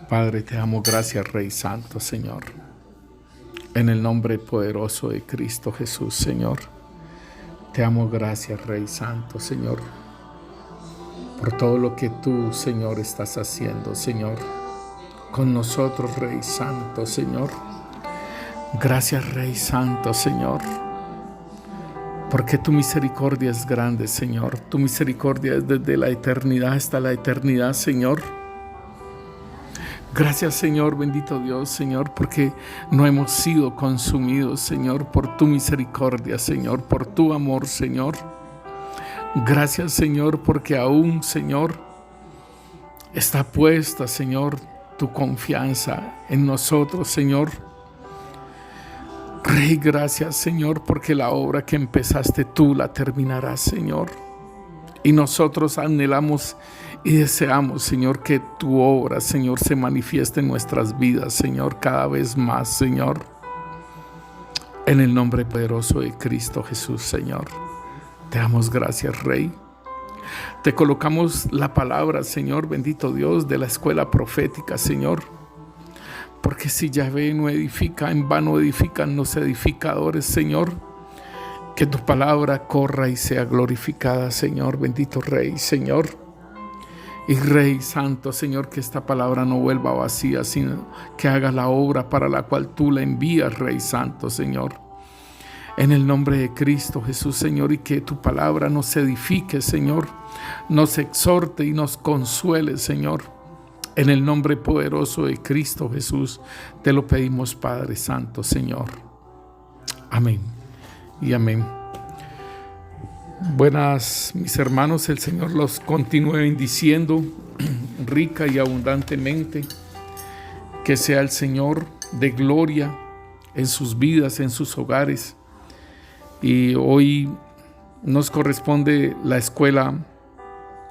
Padre, te damos gracias, Rey Santo, Señor. En el nombre poderoso de Cristo Jesús, Señor. Te damos gracias, Rey Santo, Señor, por todo lo que tú, Señor, estás haciendo, Señor, con nosotros, Rey Santo, Señor. Gracias, Rey Santo, Señor, porque tu misericordia es grande, Señor. Tu misericordia es desde la eternidad hasta la eternidad, Señor. Gracias, Señor, bendito Dios, Señor, porque no hemos sido consumidos, Señor, por tu misericordia, Señor, por tu amor, Señor. Gracias, Señor, porque aún, Señor, está puesta, Señor, tu confianza en nosotros, Señor. Rey, gracias, Señor, porque la obra que empezaste tú la terminarás, Señor. Y nosotros anhelamos y deseamos, Señor, que tu obra, Señor, se manifieste en nuestras vidas, Señor, cada vez más, Señor. En el nombre poderoso de Cristo Jesús, Señor. Te damos gracias, Rey. Te colocamos la palabra, Señor, bendito Dios, de la escuela profética, Señor. Porque si Yahvé no edifica, en vano edifican los edificadores, Señor. Que tu palabra corra y sea glorificada, Señor, bendito Rey, Señor. Y Rey Santo, Señor, que esta palabra no vuelva vacía, sino que haga la obra para la cual tú la envías, Rey Santo, Señor. En el nombre de Cristo Jesús, Señor, y que tu palabra nos edifique, Señor, nos exhorte y nos consuele, Señor. En el nombre poderoso de Cristo Jesús, te lo pedimos, Padre Santo, Señor. Amén y amén. Buenas, mis hermanos, el Señor los continúe bendiciendo rica y abundantemente. Que sea el Señor de gloria en sus vidas, en sus hogares. Y hoy nos corresponde la escuela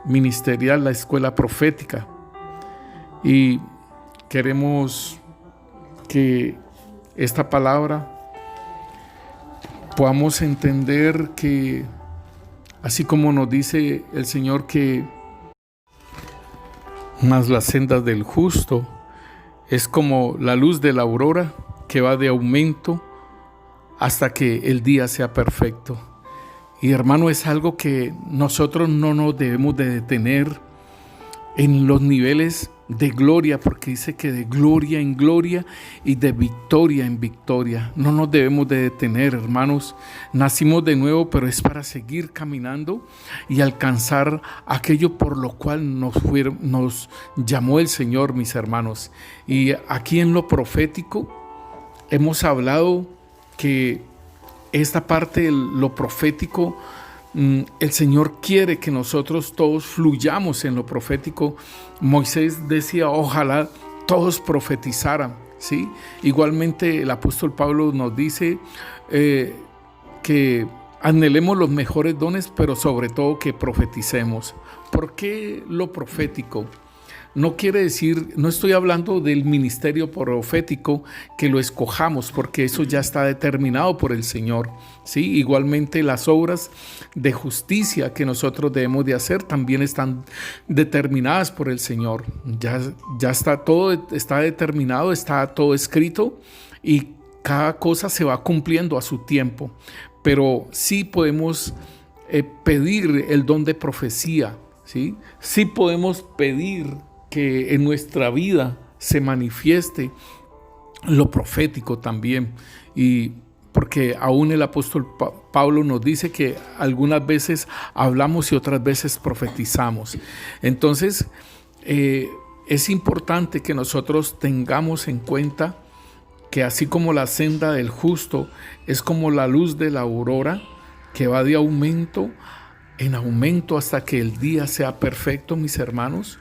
ministerial, la escuela profética. Y queremos que esta palabra podamos entender que, así como nos dice el Señor que mas las sendas del justo es como la luz de la aurora que va de aumento hasta que el día sea perfecto. Y hermano, es algo que nosotros no nos debemos de detener en los niveles de gloria, porque dice que de gloria en gloria y de victoria en victoria. No nos debemos de detener, hermanos. Nacimos de nuevo, pero es para seguir caminando y alcanzar aquello por lo cual nos llamó el Señor, mis hermanos. Y aquí en lo profético hemos hablado que esta parte de lo profético, el Señor quiere que nosotros todos fluyamos en lo profético. Moisés decía, ojalá todos profetizaran, ¿sí? Igualmente el apóstol Pablo nos dice que anhelemos los mejores dones, pero sobre todo que profeticemos. ¿Por qué lo profético? No quiere decir, no estoy hablando del ministerio profético que lo escojamos, porque eso ya está determinado por el Señor, ¿sí? Igualmente las obras de justicia que nosotros debemos de hacer también están determinadas por el Señor. Ya está todo, está determinado, está todo escrito y cada cosa se va cumpliendo a su tiempo. Pero sí podemos pedir el don de profecía, ¿sí? Sí podemos pedir que en nuestra vida se manifieste lo profético también. Y porque aún el apóstol Pablo nos dice que algunas veces hablamos y otras veces profetizamos. Entonces es importante que nosotros tengamos en cuenta que así como la senda del justo es como la luz de la aurora que va de aumento en aumento hasta que el día sea perfecto, mis hermanos,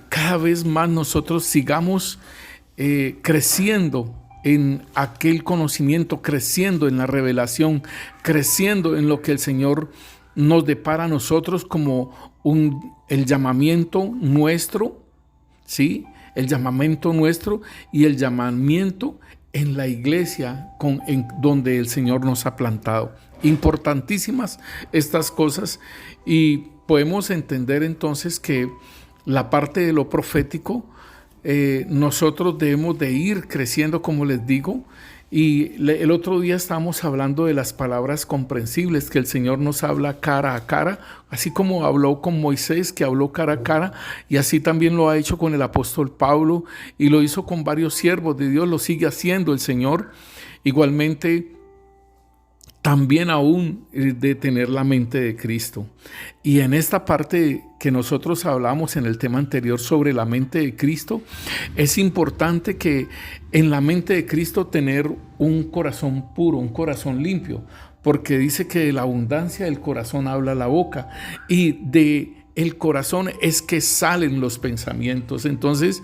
cada vez más nosotros sigamos creciendo en aquel conocimiento, creciendo en la revelación, creciendo en lo que el Señor nos depara a nosotros como el llamamiento nuestro, ¿sí? El llamamiento nuestro y el llamamiento en la iglesia en donde el Señor nos ha plantado. Importantísimas estas cosas, y podemos entender entonces que la parte de lo profético nosotros debemos de ir creciendo, como les digo. Y el otro día estábamos hablando de las palabras comprensibles, que el Señor nos habla cara a cara, así como habló con Moisés, que habló cara a cara, y así también lo ha hecho con el apóstol Pablo, y lo hizo con varios siervos de Dios, lo sigue haciendo el Señor. Igualmente, también aún de tener la mente de Cristo. Y en esta parte que nosotros hablamos en el tema anterior sobre la mente de Cristo, es importante que en la mente de Cristo tener un corazón puro, un corazón limpio, porque dice que de la abundancia del corazón habla la boca, y de el corazón es que salen los pensamientos. Entonces,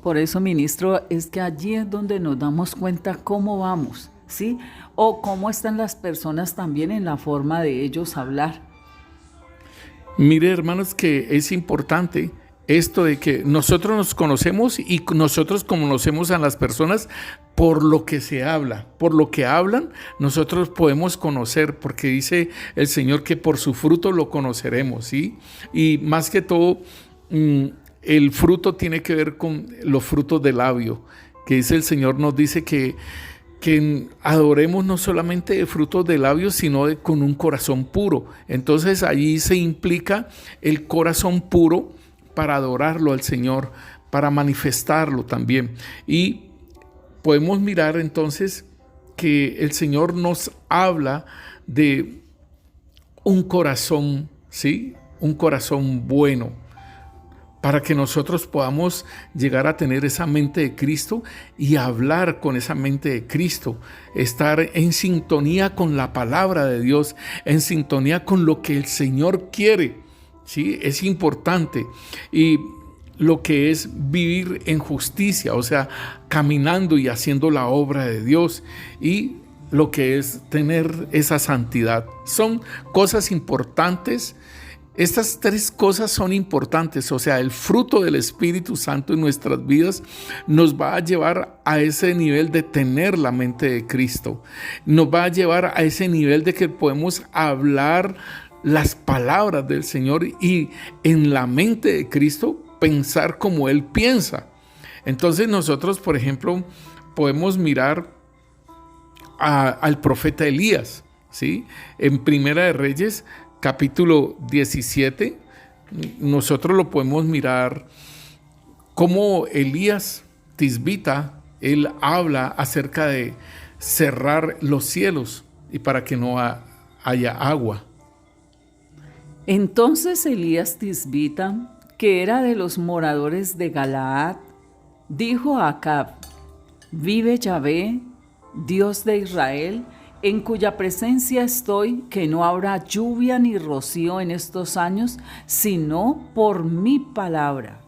por eso, ministro, es que allí es donde nos damos cuenta cómo vamos, ¿sí? O cómo están las personas también en la forma de ellos hablar. mire, hermanos, que es importante esto de que nosotros nos conocemos y nosotros conocemos a las personas por lo que se habla, por lo que hablan, nosotros podemos conocer, porque dice el Señor que por su fruto lo conoceremos, ¿sí? Y más que todo, el fruto tiene que ver con los frutos del labio, que dice el Señor, nos dice que adoremos no solamente de frutos de labios, sino con un corazón puro. Entonces allí se implica el corazón puro para adorarlo al Señor, para manifestarlo también. Y podemos mirar entonces que el Señor nos habla de un corazón, ¿sí? Un corazón bueno, para que nosotros podamos llegar a tener esa mente de Cristo y hablar con esa mente de Cristo, estar en sintonía con la palabra de Dios, en sintonía con lo que el Señor quiere, ¿sí? Es importante. Y lo que es vivir en justicia, o sea, caminando y haciendo la obra de Dios, y lo que es tener esa santidad. Son cosas importantes. Estas tres cosas son importantes, o sea, el fruto del Espíritu Santo en nuestras vidas nos va a llevar a ese nivel de tener la mente de Cristo, nos va a llevar a ese nivel de que podemos hablar las palabras del Señor y en la mente de Cristo pensar como Él piensa. Entonces nosotros, por ejemplo, podemos mirar al profeta Elías, ¿sí? En Primera de Reyes, capítulo 17, nosotros lo podemos mirar como Elías Tisbita, él habla acerca de cerrar los cielos y para que no haya agua. Entonces Elías Tisbita, que era de los moradores de Galaad, dijo a Acab: vive Yahvé, Dios de Israel, en cuya presencia estoy, que no habrá lluvia ni rocío en estos años, sino por mi palabra.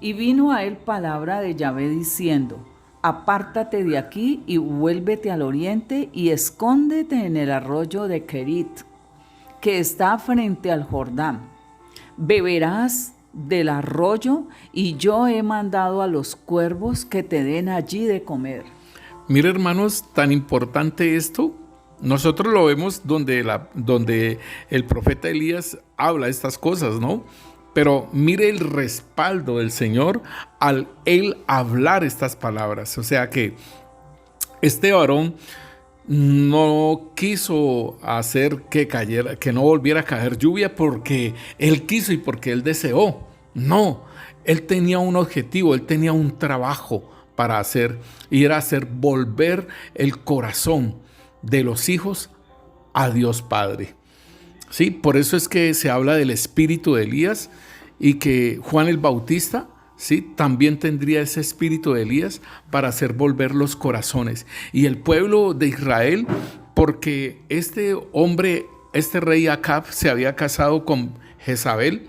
Y vino a él palabra de Yahvé diciendo: apártate de aquí y vuélvete al oriente y escóndete en el arroyo de Kerit, que está frente al Jordán. Beberás del arroyo y yo he mandado a los cuervos que te den allí de comer. Mira, hermanos, tan importante esto. Nosotros lo vemos donde el profeta Elías habla estas cosas, ¿no? Pero mire el respaldo del Señor al él hablar estas palabras. O sea que este varón no quiso hacer que no volviera a caer lluvia porque él quiso y porque él deseó. No, él tenía un objetivo, él tenía un trabajo para hacer, y era hacer volver el corazón de los hijos a Dios Padre. Sí, por eso es que se habla del espíritu de Elías, y que Juan el Bautista, sí, también tendría ese espíritu de Elías para hacer volver los corazones. Y el pueblo de Israel, porque este hombre, este rey Acab, se había casado con Jezabel,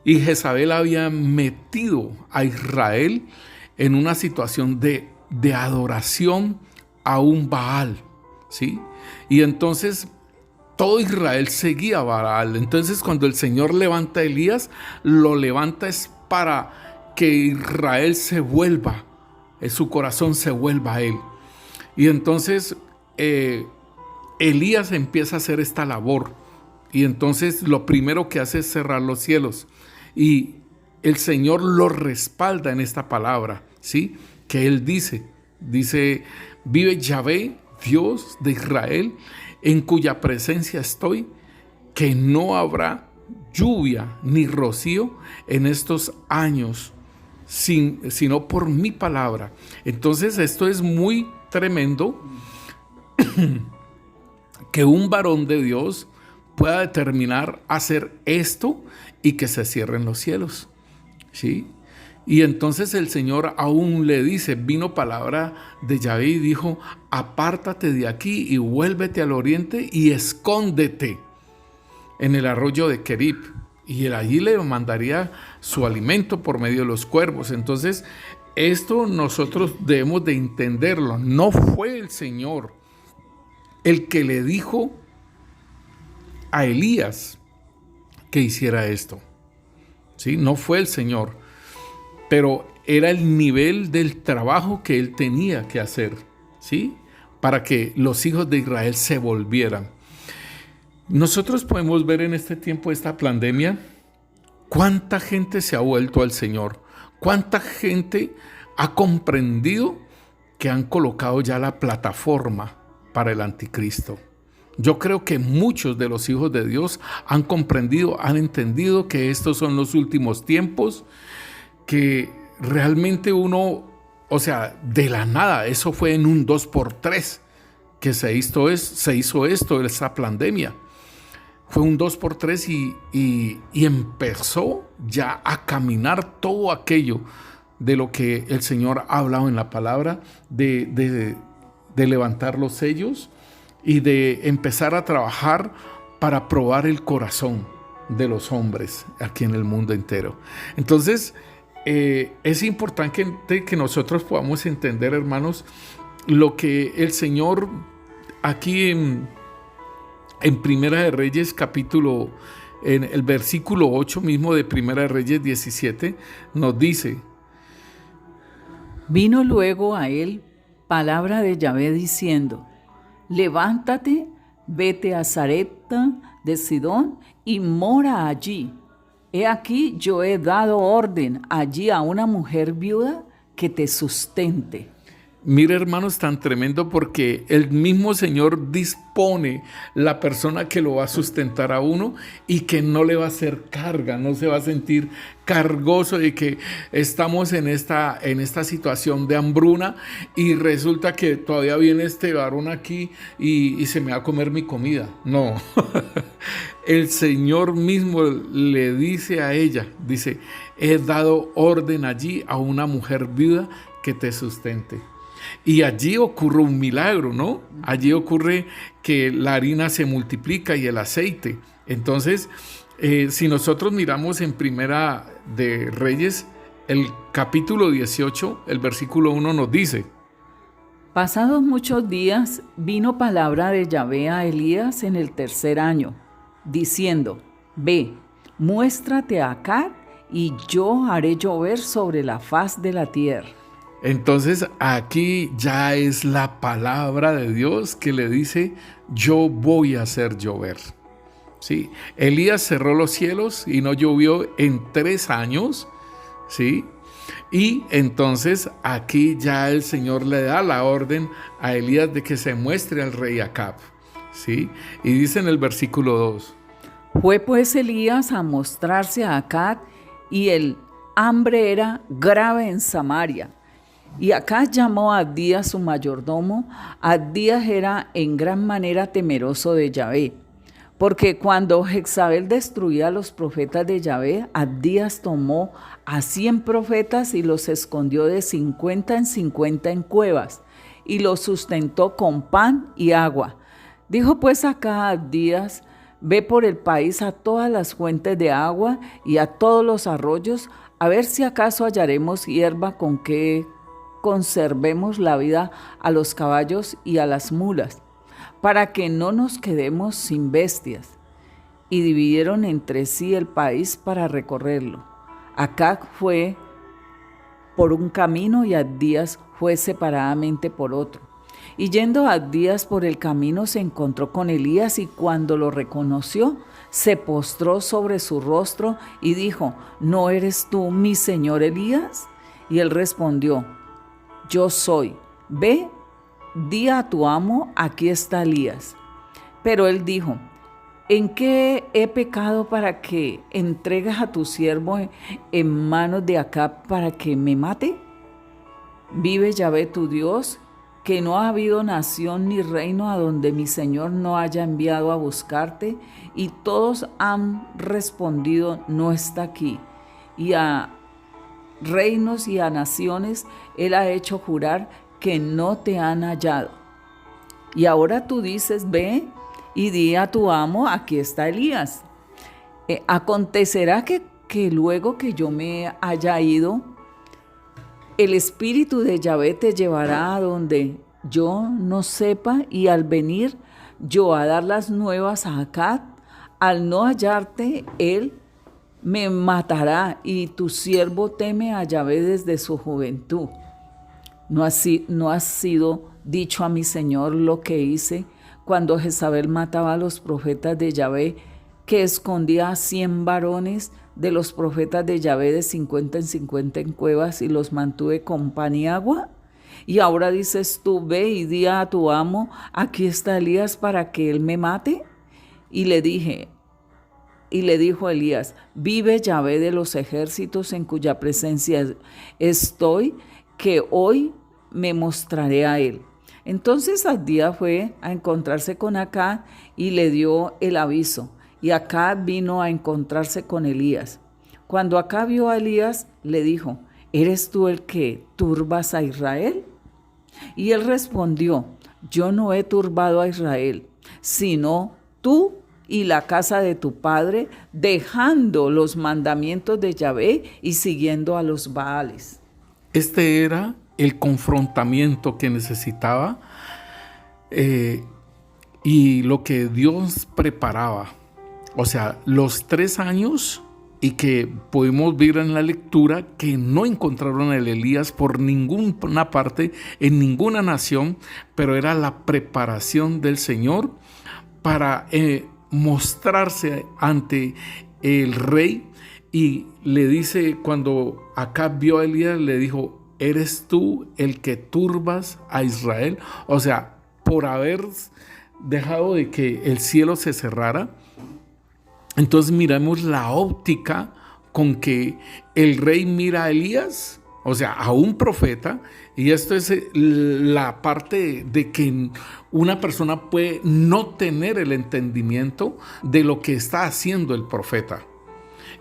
y Jezabel había metido a Israel en una situación de adoración a un Baal, ¿sí? Y entonces todo Israel seguía a Baal. Entonces cuando el Señor levanta a Elías, lo levanta es para que Israel se vuelva, su corazón se vuelva a él. Y entonces Elías empieza a hacer esta labor. Y entonces lo primero que hace es cerrar los cielos. Y el Señor lo respalda en esta palabra, ¿sí? Que Él dice, vive Yahvé, Dios de Israel, en cuya presencia estoy, que no habrá lluvia ni rocío en estos años, sino por mi palabra. Entonces esto es muy tremendo, que un varón de Dios pueda determinar hacer esto y que se cierren los cielos, ¿sí? Y entonces el Señor aún le dice, vino palabra de Yahvé y dijo, apártate de aquí y vuélvete al oriente y escóndete en el arroyo de Kerib. Y él allí le mandaría su alimento por medio de los cuervos. Entonces, esto nosotros debemos de entenderlo. No fue el Señor el que le dijo a Elías que hiciera esto, ¿sí? No fue el Señor, pero era el nivel del trabajo que él tenía que hacer, ¿sí? Para que los hijos de Israel se volvieran. Nosotros podemos ver en este tiempo, esta pandemia, cuánta gente se ha vuelto al Señor, cuánta gente ha comprendido que han colocado ya la plataforma para el anticristo. Yo creo que muchos de los hijos de Dios han comprendido, han entendido que estos son los últimos tiempos, que realmente uno, o sea, de la nada, eso fue en un 2x3 que se hizo esto, esa pandemia. Fue un 2x3 y empezó ya a caminar todo aquello de lo que el Señor ha hablado en la palabra, de levantar los sellos y de empezar a trabajar para probar el corazón de los hombres aquí en el mundo entero. Entonces, es importante que nosotros podamos entender, hermanos, lo que el Señor aquí en Primera de Reyes, en el versículo 8 mismo de Primera de Reyes 17, nos dice: Vino luego a él palabra de Yahvé diciendo: levántate, vete a Sarepta de Sidón y mora allí. He aquí yo he dado orden allí a una mujer viuda que te sustente. Mira, hermanos, tan tremendo, porque el mismo Señor dispone la persona que lo va a sustentar a uno y que no le va a hacer carga, no se va a sentir cargoso de que estamos en esta situación de hambruna y resulta que todavía viene este varón aquí y se me va a comer mi comida. No, el Señor mismo le dice a ella, dice, he dado orden allí a una mujer viuda que te sustente. Y allí ocurre un milagro, ¿no? Allí ocurre que la harina se multiplica y el aceite. Entonces, si nosotros miramos en Primera de Reyes, el capítulo 18, el versículo 1 nos dice: pasados muchos días vino palabra de Yahvé a Elías en el 3er año, diciendo: ve, muéstrate acá y yo haré llover sobre la faz de la tierra. Entonces aquí ya es la palabra de Dios que le dice: yo voy a hacer llover. ¿Sí? Elías cerró los cielos y no llovió en 3 años, ¿sí? Y entonces aquí ya el Señor le da la orden a Elías de que se muestre al rey Acab, ¿sí? Y dice en el versículo 2: fue pues Elías a mostrarse a Acab, y el hambre era grave en Samaria. Y Acab llamó a Abdías su mayordomo. Abdías era en gran manera temeroso de Yahvé, porque cuando Jezabel destruía a los profetas de Yahvé, Abdías tomó a 100 profetas y los escondió de 50 en 50 en cuevas, y los sustentó con pan y agua. Dijo pues Acab a Abdías: ve por el país a todas las fuentes de agua y a todos los arroyos, a ver si acaso hallaremos hierba con que conservemos la vida a los caballos y a las mulas, para que no nos quedemos sin bestias. Y dividieron entre sí el país para recorrerlo. Acab fue por un camino y Abdías fue separadamente por otro. Y yendo Abdías por el camino se encontró con Elías, y cuando lo reconoció, se postró sobre su rostro y dijo: ¿No eres tú mi señor Elías? Y él respondió: Yo soy. Ve, di a tu amo, aquí está Elías. Pero él dijo: ¿En qué he pecado para que entregues a tu siervo en manos de Acab para que me mate? Vive Yahvé tu Dios, que no ha habido nación ni reino a donde mi Señor no haya enviado a buscarte. Y todos han respondido: no está aquí. Y a reinos y a naciones él ha hecho jurar que no te han hallado. Y ahora tú dices: ve y di a tu amo, aquí está Elías. Acontecerá que luego que yo me haya ido, el espíritu de Yahvé te llevará a donde yo no sepa, y al venir yo a dar las nuevas a Acab, al no hallarte, él me matará, y tu siervo teme a Yahvé desde su juventud. ¿No ha sido dicho a mi señor lo que hice cuando Jezabel mataba a los profetas de Yahvé, que escondía a 100 varones de los profetas de Yahvé de 50 en 50 en cuevas y los mantuve con pan y agua? Y ahora dices tú: ve y di a tu amo, aquí está Elías, para que él me mate. Y le dijo Elías: vive Yahvé de los ejércitos, en cuya presencia estoy, que hoy me mostraré a él. Entonces Abdías fue a encontrarse con Acab y le dio el aviso. Y Acab vino a encontrarse con Elías. Cuando Acab vio a Elías, le dijo: ¿eres tú el que turbas a Israel? Y él respondió: yo no he turbado a Israel, sino tú y la casa de tu padre, dejando los mandamientos de Yahvé y siguiendo a los Baales. Este era el confrontamiento que necesitaba y lo que Dios preparaba. O sea, los 3 años, y que pudimos ver en la lectura que no encontraron a Elías por ninguna parte, en ninguna nación, pero era la preparación del Señor para mostrarse ante el rey. Y le dice, cuando Acab vio a Elías, le dijo: ¿eres tú el que turbas a Israel? O sea, por haber dejado de que el cielo se cerrara. Entonces miramos la óptica con que el rey mira a Elías, o sea, a un profeta, y esto es la parte de que una persona puede no tener el entendimiento de lo que está haciendo el profeta.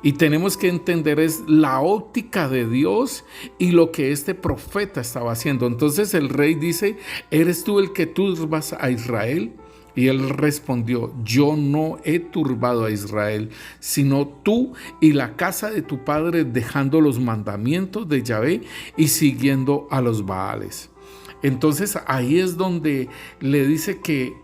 Y tenemos que entender es la óptica de Dios y lo que este profeta estaba haciendo. Entonces el rey dice: ¿eres tú el que turbas a Israel? Y él respondió: yo no he turbado a Israel, sino tú y la casa de tu padre, dejando los mandamientos de Yahvé y siguiendo a los Baales. Entonces ahí es donde le dice que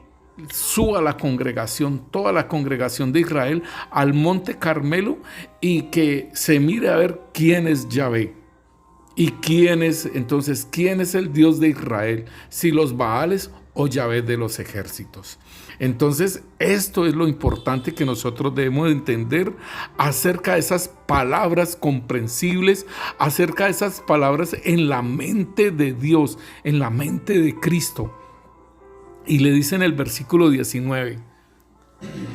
suba la congregación, toda la congregación de Israel, al monte Carmelo, y que se mire a ver quién es Yahvé. ¿Y quién es el Dios de Israel? Si los Baales o Yahvé de los ejércitos. Entonces, esto es lo importante que nosotros debemos entender acerca de esas palabras comprensibles, acerca de esas palabras en la mente de Dios, en la mente de Cristo. Y le dice en el versículo 19: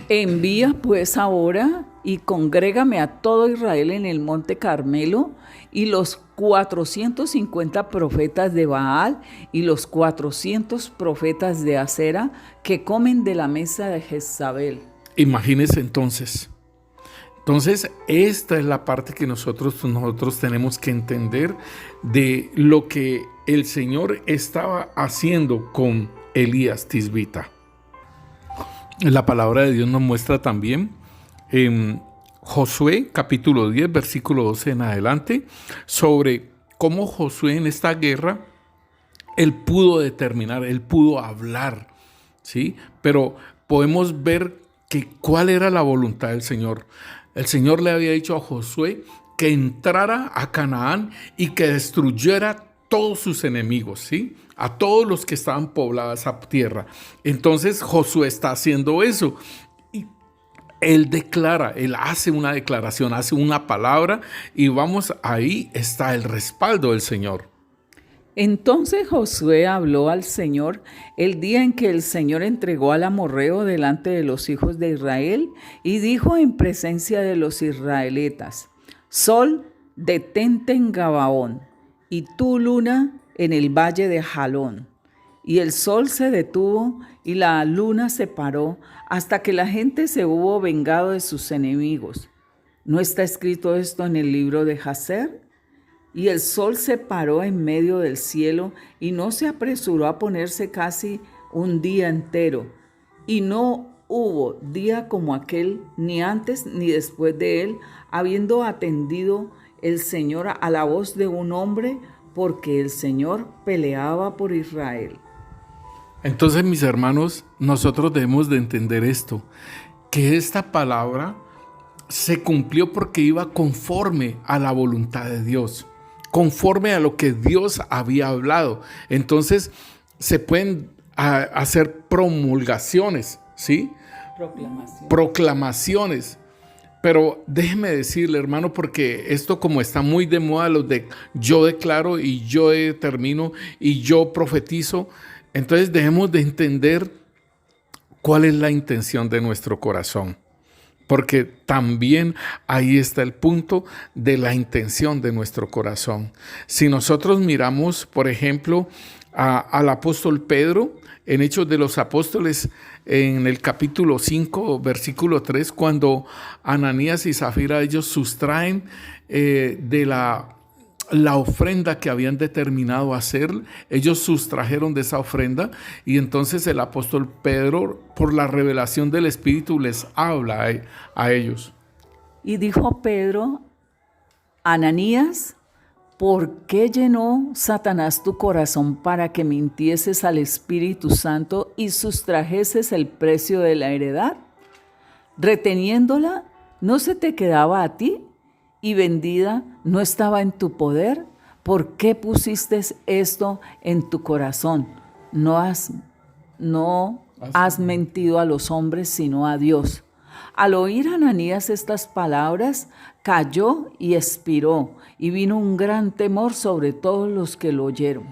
envía pues ahora y congrégame a todo Israel en el monte Carmelo, y los 450 profetas de Baal y los 400 profetas de Acera que comen de la mesa de Jezabel. Imagínense entonces. Entonces, esta es la parte que nosotros tenemos que entender de lo que el Señor estaba haciendo con Elías Tisbita. La palabra de Dios nos muestra también en Josué capítulo 10, versículo 12 en adelante, sobre cómo Josué en esta guerra, él pudo determinar, él pudo hablar, ¿sí? Pero podemos ver que cuál era la voluntad del Señor. El Señor le había dicho a Josué que entrara a Canaán y que destruyera todos sus enemigos, ¿sí? A todos los que estaban pobladas esa tierra. Entonces Josué está haciendo eso. Él declara, él hace una declaración, hace una palabra y vamos, ahí está el respaldo del Señor. Entonces Josué habló al Señor el día en que el Señor entregó al amorreo delante de los hijos de Israel y dijo en presencia de los israelitas: Sol, detente en Gabaón, y tú, luna, en el valle de Jalón. Y el sol se detuvo y la luna se paró hasta que la gente se hubo vengado de sus enemigos. ¿No está escrito esto en el libro de Jacer? Y el sol se paró en medio del cielo y no se apresuró a ponerse casi un día entero. Y no hubo día como aquel, ni antes ni después de él, habiendo atendido el Señor a la voz de un hombre, porque el Señor peleaba por Israel. Entonces, mis hermanos, nosotros debemos de entender esto, que esta palabra se cumplió porque iba conforme a la voluntad de Dios, conforme a lo que Dios había hablado. Entonces, se pueden hacer promulgaciones, ¿sí? Proclamaciones. Pero déjeme decirle, hermano, porque esto como está muy de moda, los de yo declaro y yo determino y yo profetizo, entonces debemos de entender cuál es la intención de nuestro corazón. Porque también ahí está el punto de la intención de nuestro corazón. Si nosotros miramos, por ejemplo, al apóstol Pedro, en Hechos de los Apóstoles, en el capítulo 5, versículo 3, cuando Ananías y Zafira, ellos sustraen de la ofrenda que habían determinado hacer, ellos sustrajeron de esa ofrenda y entonces el apóstol Pedro, por la revelación del Espíritu, les habla a ellos. Y dijo Pedro: Ananías, ¿por qué llenó Satanás tu corazón para que mintieses al Espíritu Santo y sustrajeses el precio de la heredad? Reteniéndola, ¿no se te quedaba a ti? Y vendida, ¿no estaba en tu poder? ¿Por qué pusiste esto en tu corazón? No has mentido a los hombres, sino a Dios. Al oír Ananías estas palabras, cayó y expiró, y vino un gran temor sobre todos los que lo oyeron.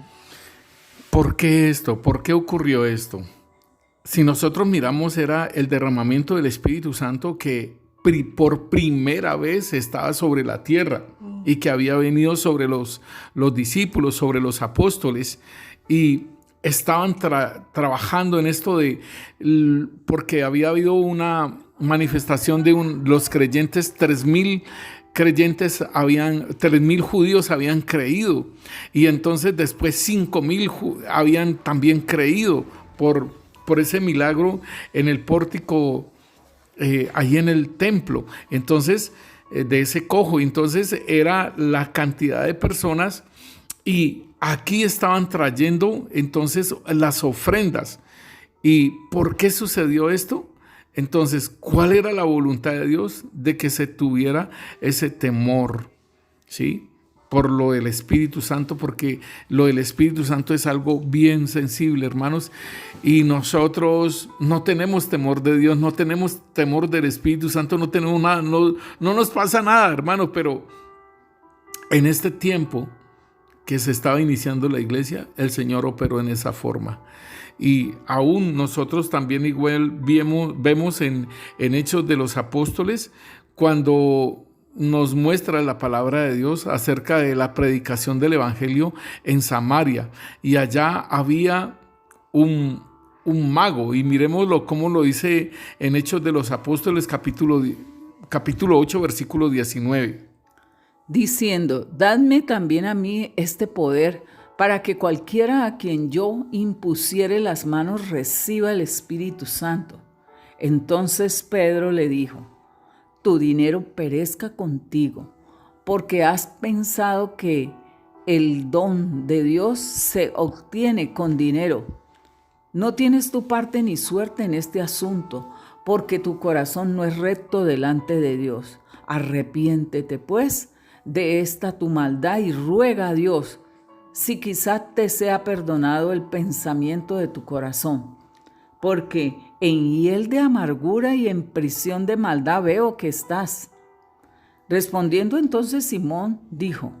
¿Por qué esto? ¿Por qué ocurrió esto? Si nosotros miramos, era el derramamiento del Espíritu Santo que por primera vez estaba sobre la tierra y que había venido sobre los discípulos, sobre los apóstoles, y estaban trabajando en esto porque había habido una manifestación de los creyentes, 3,000 creyentes 3,000 judíos habían creído, y entonces después 5,000 habían también creído por ese milagro en el pórtico, ahí en el templo, entonces de ese cojo. Entonces era la cantidad de personas, y aquí estaban trayendo entonces las ofrendas. ¿Y por qué sucedió esto? Entonces, ¿cuál era la voluntad de Dios? De que se tuviera ese temor, ¿sí? Por lo del Espíritu Santo, porque lo del Espíritu Santo es algo bien sensible, hermanos, y nosotros no tenemos temor de Dios, no tenemos temor del Espíritu Santo, no tenemos nada, no nos pasa nada, hermanos, pero en este tiempo que se estaba iniciando la iglesia, el Señor operó en esa forma. Y aún nosotros también igual vemos en Hechos de los Apóstoles, cuando nos muestra la palabra de Dios acerca de la predicación del Evangelio en Samaria. Y allá había un mago, y miremoslo cómo lo dice en Hechos de los Apóstoles capítulo 8, versículo 19. Diciendo: dadme también a mí este poder, para que cualquiera a quien yo impusiere las manos reciba el Espíritu Santo. Entonces Pedro le dijo: tu dinero perezca contigo, porque has pensado que el don de Dios se obtiene con dinero. No tienes tu parte ni suerte en este asunto, porque tu corazón no es recto delante de Dios. Arrepiéntete, pues, de esta tu maldad y ruega a Dios, si quizá te sea perdonado el pensamiento de tu corazón. porque en hiel de amargura y en prisión de maldad veo que estás. Respondiendo entonces Simón, dijo: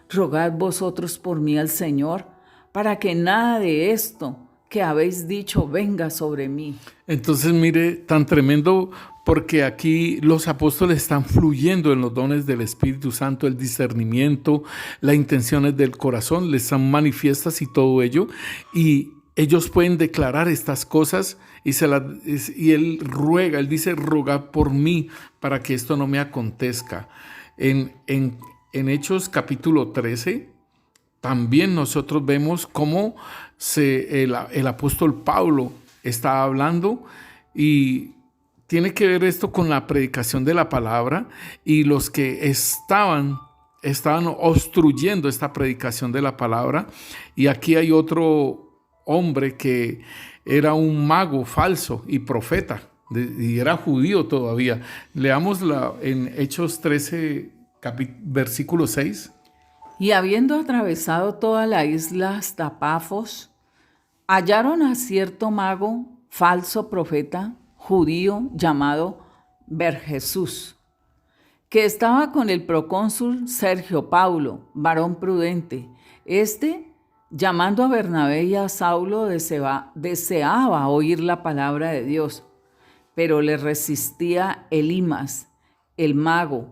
Rogad vosotros por mí al Señor, para que nada de esto que habéis dicho venga sobre mí. Entonces, mire, tan tremendo, porque aquí los apóstoles están fluyendo en los dones del Espíritu Santo, el discernimiento, las intenciones del corazón, les son manifiestas y todo ello, y ellos pueden declarar estas cosas y él ruega, él dice: rogad por mí para que esto no me acontezca. En Hechos capítulo 13, también nosotros vemos cómo el apóstol Pablo está hablando, y tiene que ver esto con la predicación de la palabra, y los que estaban obstruyendo esta predicación de la palabra. Y aquí hay otro hombre que era un mago falso y profeta, y era judío todavía. Leámosla en Hechos 13, versículo 6. Y habiendo atravesado toda la isla hasta Pafos, hallaron a cierto mago, falso profeta, judío, llamado Barjesús, que estaba con el procónsul Sergio Paulo, varón prudente. Llamando a Bernabé y a Saulo, deseaba oír la palabra de Dios, pero le resistía Elimas, el mago,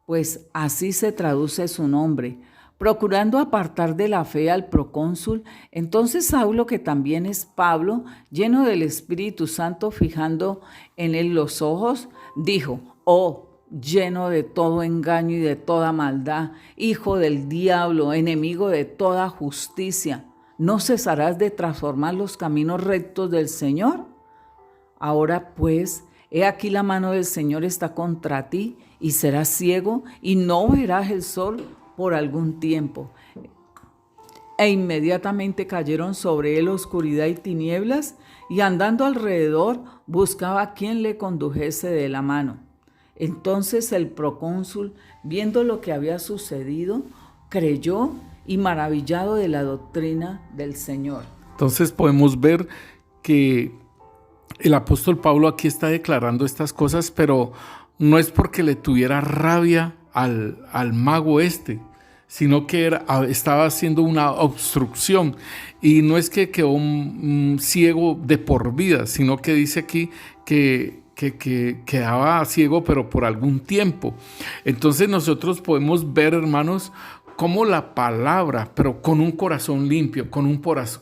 pues así se traduce su nombre, procurando apartar de la fe al procónsul. Entonces Saulo, que también es Pablo, lleno del Espíritu Santo, fijando en él los ojos, dijo: Oh, lleno de todo engaño y de toda maldad, hijo del diablo, enemigo de toda justicia, ¿no cesarás de transformar los caminos rectos del Señor? Ahora pues, he aquí la mano del Señor está contra ti, y serás ciego, y no verás el sol por algún tiempo. E inmediatamente cayeron sobre él oscuridad y tinieblas, y andando alrededor buscaba a quien le condujese de la mano. Entonces el procónsul, viendo lo que había sucedido, creyó, y maravillado de la doctrina del Señor. Entonces podemos ver que el apóstol Pablo aquí está declarando estas cosas, pero no es porque le tuviera rabia al mago sino que estaba haciendo una obstrucción, y no es que quedó un ciego de por vida, sino que dice aquí que quedaba ciego pero por algún tiempo. Entonces nosotros podemos ver, hermanos, cómo la palabra, pero con un corazón limpio, con un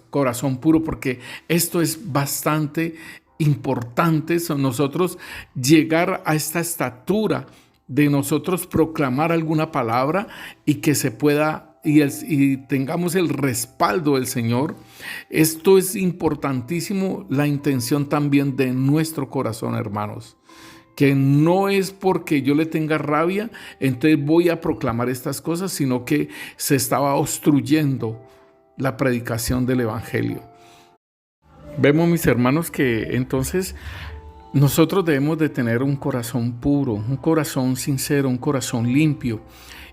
corazón puro, porque esto es bastante importante, nosotros llegar a esta estatura de nosotros proclamar alguna palabra y que se pueda y tengamos el respaldo del Señor. Esto es importantísimo, la intención también de nuestro corazón, hermanos, que no es porque yo le tenga rabia, entonces voy a proclamar estas cosas, sino que se estaba obstruyendo la predicación del Evangelio. Vemos, mis hermanos, que entonces nosotros debemos de tener un corazón puro, un corazón sincero, un corazón limpio,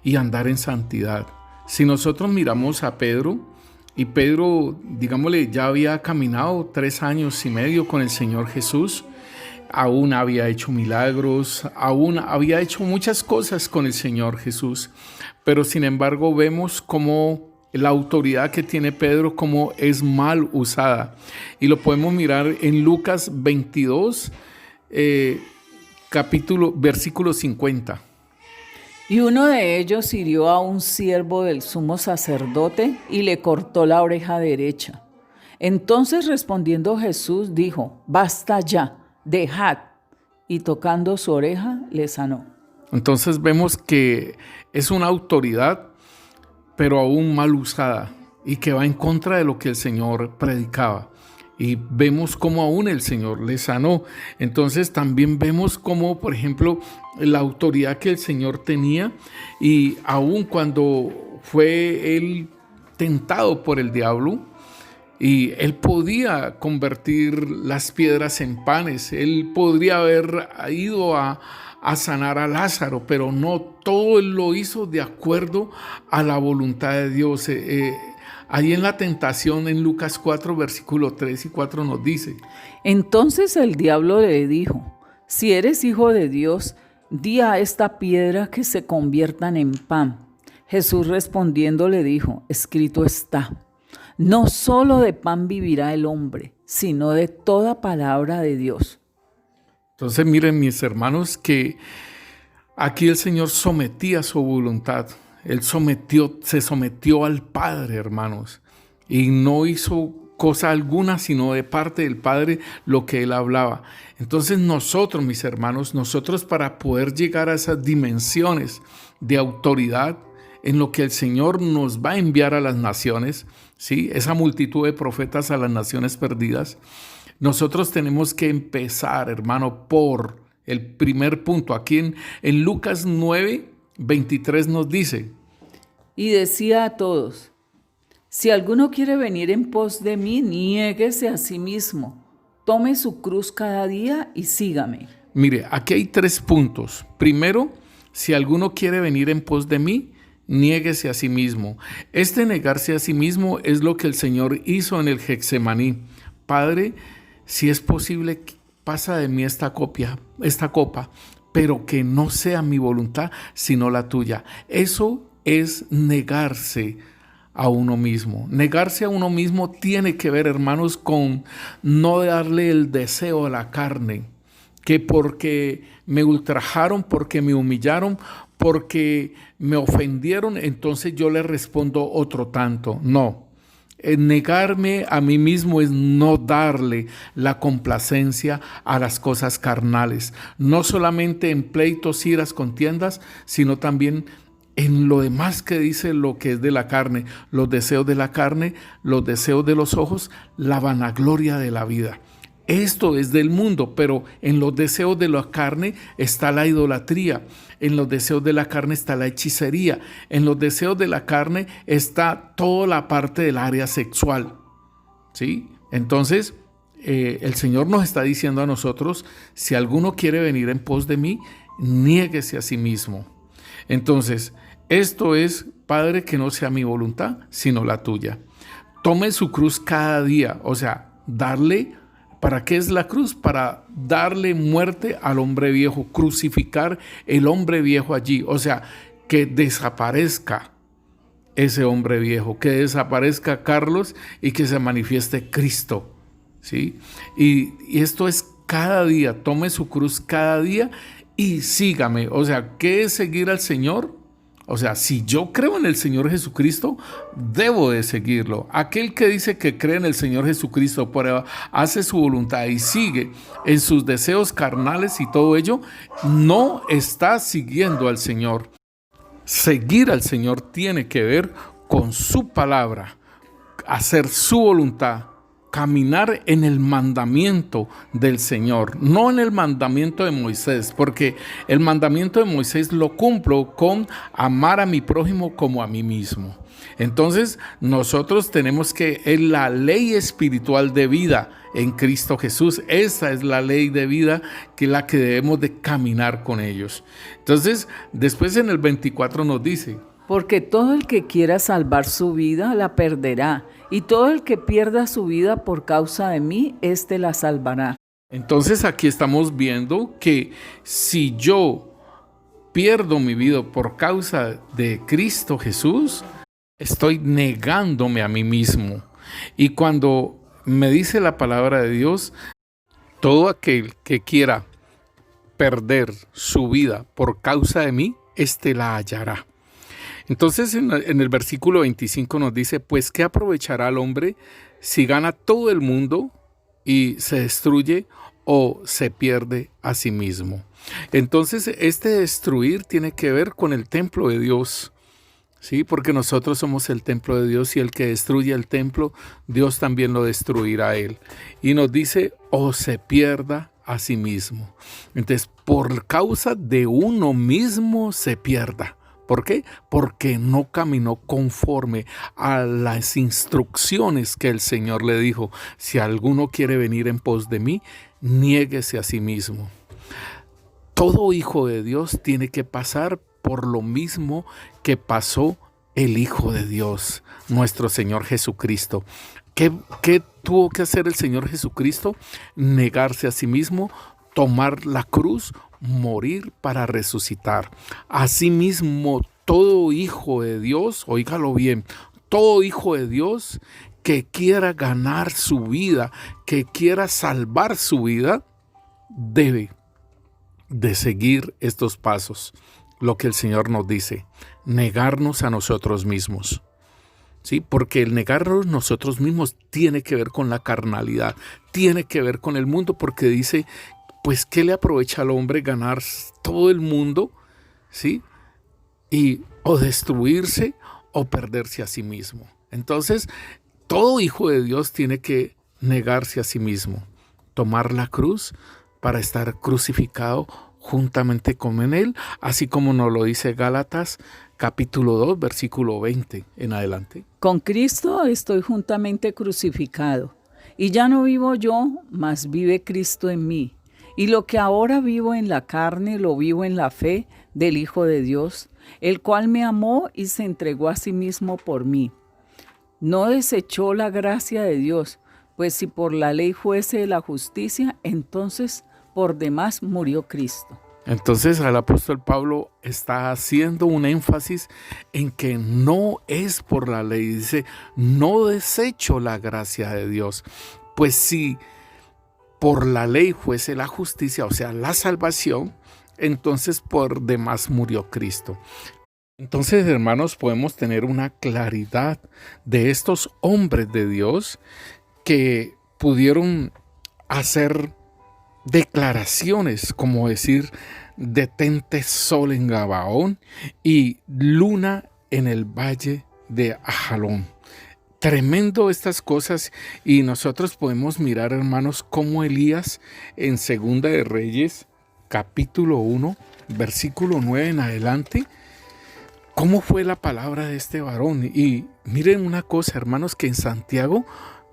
y andar en santidad. Si nosotros miramos a Pedro, y Pedro, digámosle, ya había caminado 3 años y medio con el Señor Jesús, aún había hecho milagros, aún había hecho muchas cosas con el Señor Jesús, pero sin embargo vemos cómo la autoridad que tiene Pedro, cómo es mal usada, y lo podemos mirar en Lucas 22, versículo 50. Y uno de ellos hirió a un siervo del sumo sacerdote y le cortó la oreja derecha. Entonces respondiendo Jesús dijo: basta ya, dejad. Y tocando su oreja le sanó. Entonces vemos que es una autoridad, pero aún mal usada, y que va en contra de lo que el Señor predicaba. Y vemos cómo aún el Señor le sanó. Entonces también vemos cómo, por ejemplo, la autoridad que el Señor tenía, y aún cuando fue él tentado por el diablo, y él podía convertir las piedras en panes, él podría haber ido a sanar a Lázaro, pero no, todo él lo hizo de acuerdo a la voluntad de Dios. Ahí en la tentación, en Lucas 4, versículo 3 y 4 nos dice: Entonces el diablo le dijo: si eres hijo de Dios, di a esta piedra que se conviertan en pan. Jesús respondiendo le dijo: escrito está, no solo de pan vivirá el hombre, sino de toda palabra de Dios. Entonces miren, mis hermanos, que aquí el Señor sometía su voluntad. Él se sometió al Padre, hermanos, y no hizo cosa alguna sino de parte del Padre lo que Él hablaba. Entonces nosotros, mis hermanos, nosotros para poder llegar a esas dimensiones de autoridad en lo que el Señor nos va a enviar a las naciones, ¿sí? Esa multitud de profetas a las naciones perdidas, nosotros tenemos que empezar, hermano, por el primer punto. Aquí en Lucas 9, 23 nos dice: Y decía a todos: si alguno quiere venir en pos de mí, niéguese a sí mismo, tome su cruz cada día y sígame. Mire, aquí hay 3 puntos. Primero, si alguno quiere venir en pos de mí, niéguese a sí mismo. Este negarse a sí mismo es lo que el Señor hizo en el Getsemaní. Padre, si es posible, pasa de mí esta copa, pero que no sea mi voluntad, sino la tuya. Eso es negarse a uno mismo. Negarse a uno mismo tiene que ver, hermanos, con no darle el deseo a la carne, que porque me ultrajaron, porque me humillaron, porque me ofendieron, entonces yo le respondo otro tanto. No. Negarme a mí mismo es no darle la complacencia a las cosas carnales, no solamente en pleitos, iras, contiendas, sino también en lo demás que dice lo que es de la carne, los deseos de la carne, los deseos de los ojos, la vanagloria de la vida. Esto es del mundo, pero en los deseos de la carne está la idolatría, en los deseos de la carne está la hechicería, en los deseos de la carne está toda la parte del área sexual, ¿sí? Entonces, el Señor nos está diciendo a nosotros: si alguno quiere venir en pos de mí, niéguese a sí mismo. Entonces, esto es, Padre, que no sea mi voluntad, sino la tuya. Tome su cruz cada día, o sea, darle. ¿Para qué es la cruz? Para darle muerte al hombre viejo, crucificar el hombre viejo allí. O sea, que desaparezca ese hombre viejo, que desaparezca Carlos y que se manifieste Cristo, ¿sí? Y esto es cada día. Tome su cruz cada día y sígame. O sea, ¿qué es seguir al Señor? O sea, si yo creo en el Señor Jesucristo, debo de seguirlo. Aquel que dice que cree en el Señor Jesucristo, pero hace su voluntad y sigue en sus deseos carnales y todo ello, no está siguiendo al Señor. Seguir al Señor tiene que ver con su palabra, hacer su voluntad, caminar en el mandamiento del Señor, no en el mandamiento de Moisés, porque el mandamiento de Moisés lo cumplo con amar a mi prójimo como a mí mismo. Entonces, nosotros tenemos que, en la ley espiritual de vida en Cristo Jesús, esa es la ley de vida que es la que debemos de caminar con ellos. Entonces, después en el 24 nos dice: porque todo el que quiera salvar su vida la perderá, y todo el que pierda su vida por causa de mí, éste la salvará. Entonces aquí estamos viendo que si yo pierdo mi vida por causa de Cristo Jesús, estoy negándome a mí mismo. Y cuando me dice la palabra de Dios, todo aquel que quiera perder su vida por causa de mí, éste la hallará. Entonces en el versículo 25 nos dice: pues ¿qué aprovechará el hombre si gana todo el mundo y se destruye o se pierde a sí mismo? Entonces este destruir tiene que ver con el templo de Dios, ¿sí? Porque nosotros somos el templo de Dios, y el que destruye el templo, Dios también lo destruirá a él. Y nos dice: o se pierda a sí mismo. Entonces, por causa de uno mismo se pierda. ¿Por qué? Porque no caminó conforme a las instrucciones que el Señor le dijo: si alguno quiere venir en pos de mí, niéguese a sí mismo. Todo hijo de Dios tiene que pasar por lo mismo que pasó el Hijo de Dios, nuestro Señor Jesucristo. ¿Qué tuvo que hacer el Señor Jesucristo? Negarse a sí mismo, tomar la cruz, morir para resucitar. Asimismo, todo hijo de Dios, óigalo bien, todo hijo de Dios que quiera ganar su vida, que quiera salvar su vida, debe de seguir estos pasos. Lo que el Señor nos dice, negarnos a nosotros mismos. ¿Sí? Porque el negarnos nosotros mismos tiene que ver con la carnalidad, tiene que ver con el mundo, porque dice, pues, ¿qué le aprovecha al hombre ganar todo el mundo? ¿Sí? Y o destruirse o perderse a sí mismo. Entonces, todo hijo de Dios tiene que negarse a sí mismo, tomar la cruz para estar crucificado juntamente con Él, así como nos lo dice Gálatas capítulo 2, versículo 20 en adelante. Con Cristo estoy juntamente crucificado, y ya no vivo yo, mas vive Cristo en mí. Y lo que ahora vivo en la carne, lo vivo en la fe del Hijo de Dios, el cual me amó y se entregó a sí mismo por mí. No desechó la gracia de Dios, pues si por la ley fuese la justicia, entonces por demás murió Cristo. Entonces el apóstol Pablo está haciendo un énfasis en que no es por la ley. Dice, no desecho la gracia de Dios. Pues si por la ley fuese la justicia, o sea, la salvación, entonces por demás murió Cristo. Entonces, hermanos, podemos tener una claridad de estos hombres de Dios que pudieron hacer declaraciones como decir, detente sol en Gabaón y luna en el valle de Ajalón. Tremendo estas cosas, y nosotros podemos mirar, hermanos, cómo Elías en Segunda de Reyes, capítulo 1, versículo 9 en adelante, cómo fue la palabra de este varón. Y miren una cosa, hermanos, que en Santiago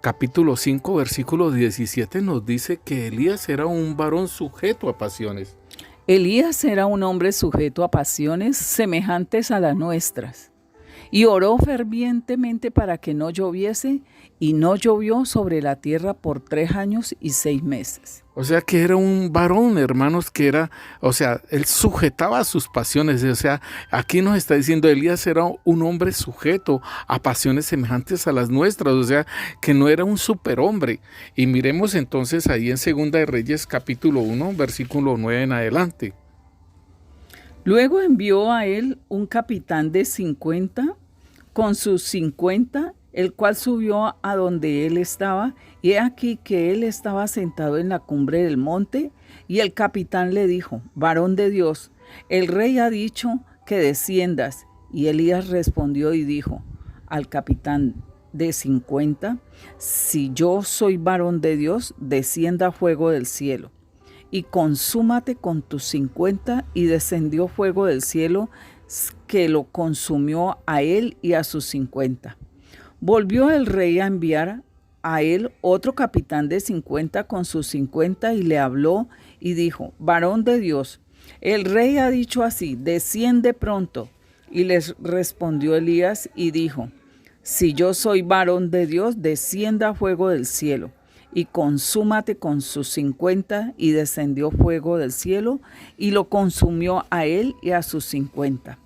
capítulo 5, versículo 17 nos dice que Elías era un varón sujeto a pasiones. Elías era un hombre sujeto a pasiones semejantes a las nuestras, y oró fervientemente para que no lloviese, y no llovió sobre la tierra por 3 años y 6 meses. O sea que era un varón, hermanos, que era, o sea, él sujetaba sus pasiones. O sea, aquí nos está diciendo, Elías era un hombre sujeto a pasiones semejantes a las nuestras, o sea, que no era un superhombre. Y miremos entonces ahí en Segunda de Reyes, capítulo 1, versículo 9 en adelante. Luego envió a él un capitán de 50 con sus 50, el cual subió a donde él estaba, y he aquí que él estaba sentado en la cumbre del monte, y el capitán le dijo, varón de Dios, el rey ha dicho que desciendas. Y Elías respondió y dijo al capitán de 50, si yo soy varón de Dios, descienda fuego del cielo y consúmate con tus 50. Y descendió fuego del cielo que lo consumió a él y a sus 50. Volvió el rey a enviar a él otro capitán de 50 con sus 50 y le habló y dijo, varón de Dios, el rey ha dicho así, desciende pronto. Y les respondió Elías y dijo, si yo soy varón de Dios, descienda fuego del cielo y consúmate con sus 50. Y descendió fuego del cielo y lo consumió a él y a sus 50.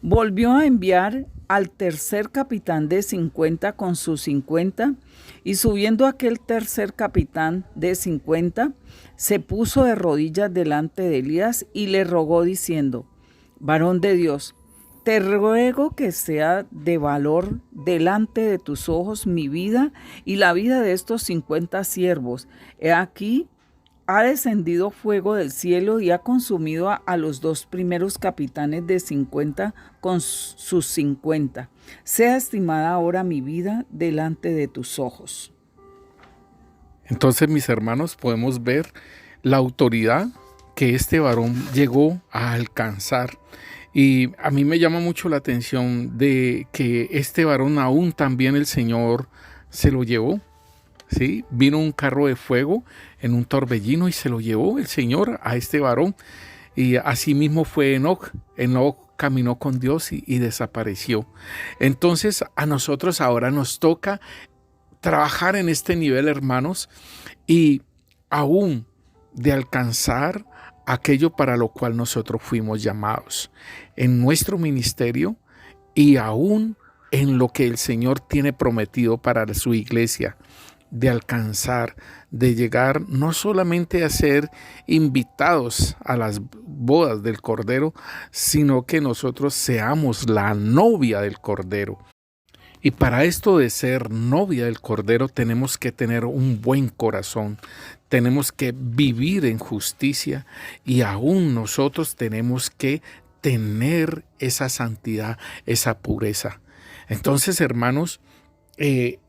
Volvió a enviar al tercer capitán de 50 con sus 50, y subiendo aquel tercer capitán de 50, se puso de rodillas delante de Elías y le rogó diciendo, varón de Dios, te ruego que sea de valor delante de tus ojos mi vida y la vida de estos 50 siervos. He aquí, ha descendido fuego del cielo y ha consumido a los 2 primeros capitanes de 50 con sus 50. Sea estimada ahora mi vida delante de tus ojos. Entonces, mis hermanos, podemos ver la autoridad que este varón llegó a alcanzar. Y a mí me llama mucho la atención de que este varón aún también el Señor se lo llevó. ¿Sí? Vino un carro de fuego en un torbellino y se lo llevó el Señor a este varón. Y así mismo fue Enoc. Enoc caminó con Dios y desapareció. Entonces a nosotros ahora nos toca trabajar en este nivel, hermanos, y aún de alcanzar aquello para lo cual nosotros fuimos llamados en nuestro ministerio y aún en lo que el Señor tiene prometido para su iglesia, de alcanzar, de llegar no solamente a ser invitados a las bodas del Cordero, sino que nosotros seamos la novia del Cordero. Y para esto de ser novia del Cordero tenemos que tener un buen corazón, tenemos que vivir en justicia y aún nosotros tenemos que tener esa santidad, esa pureza. Entonces, hermanos,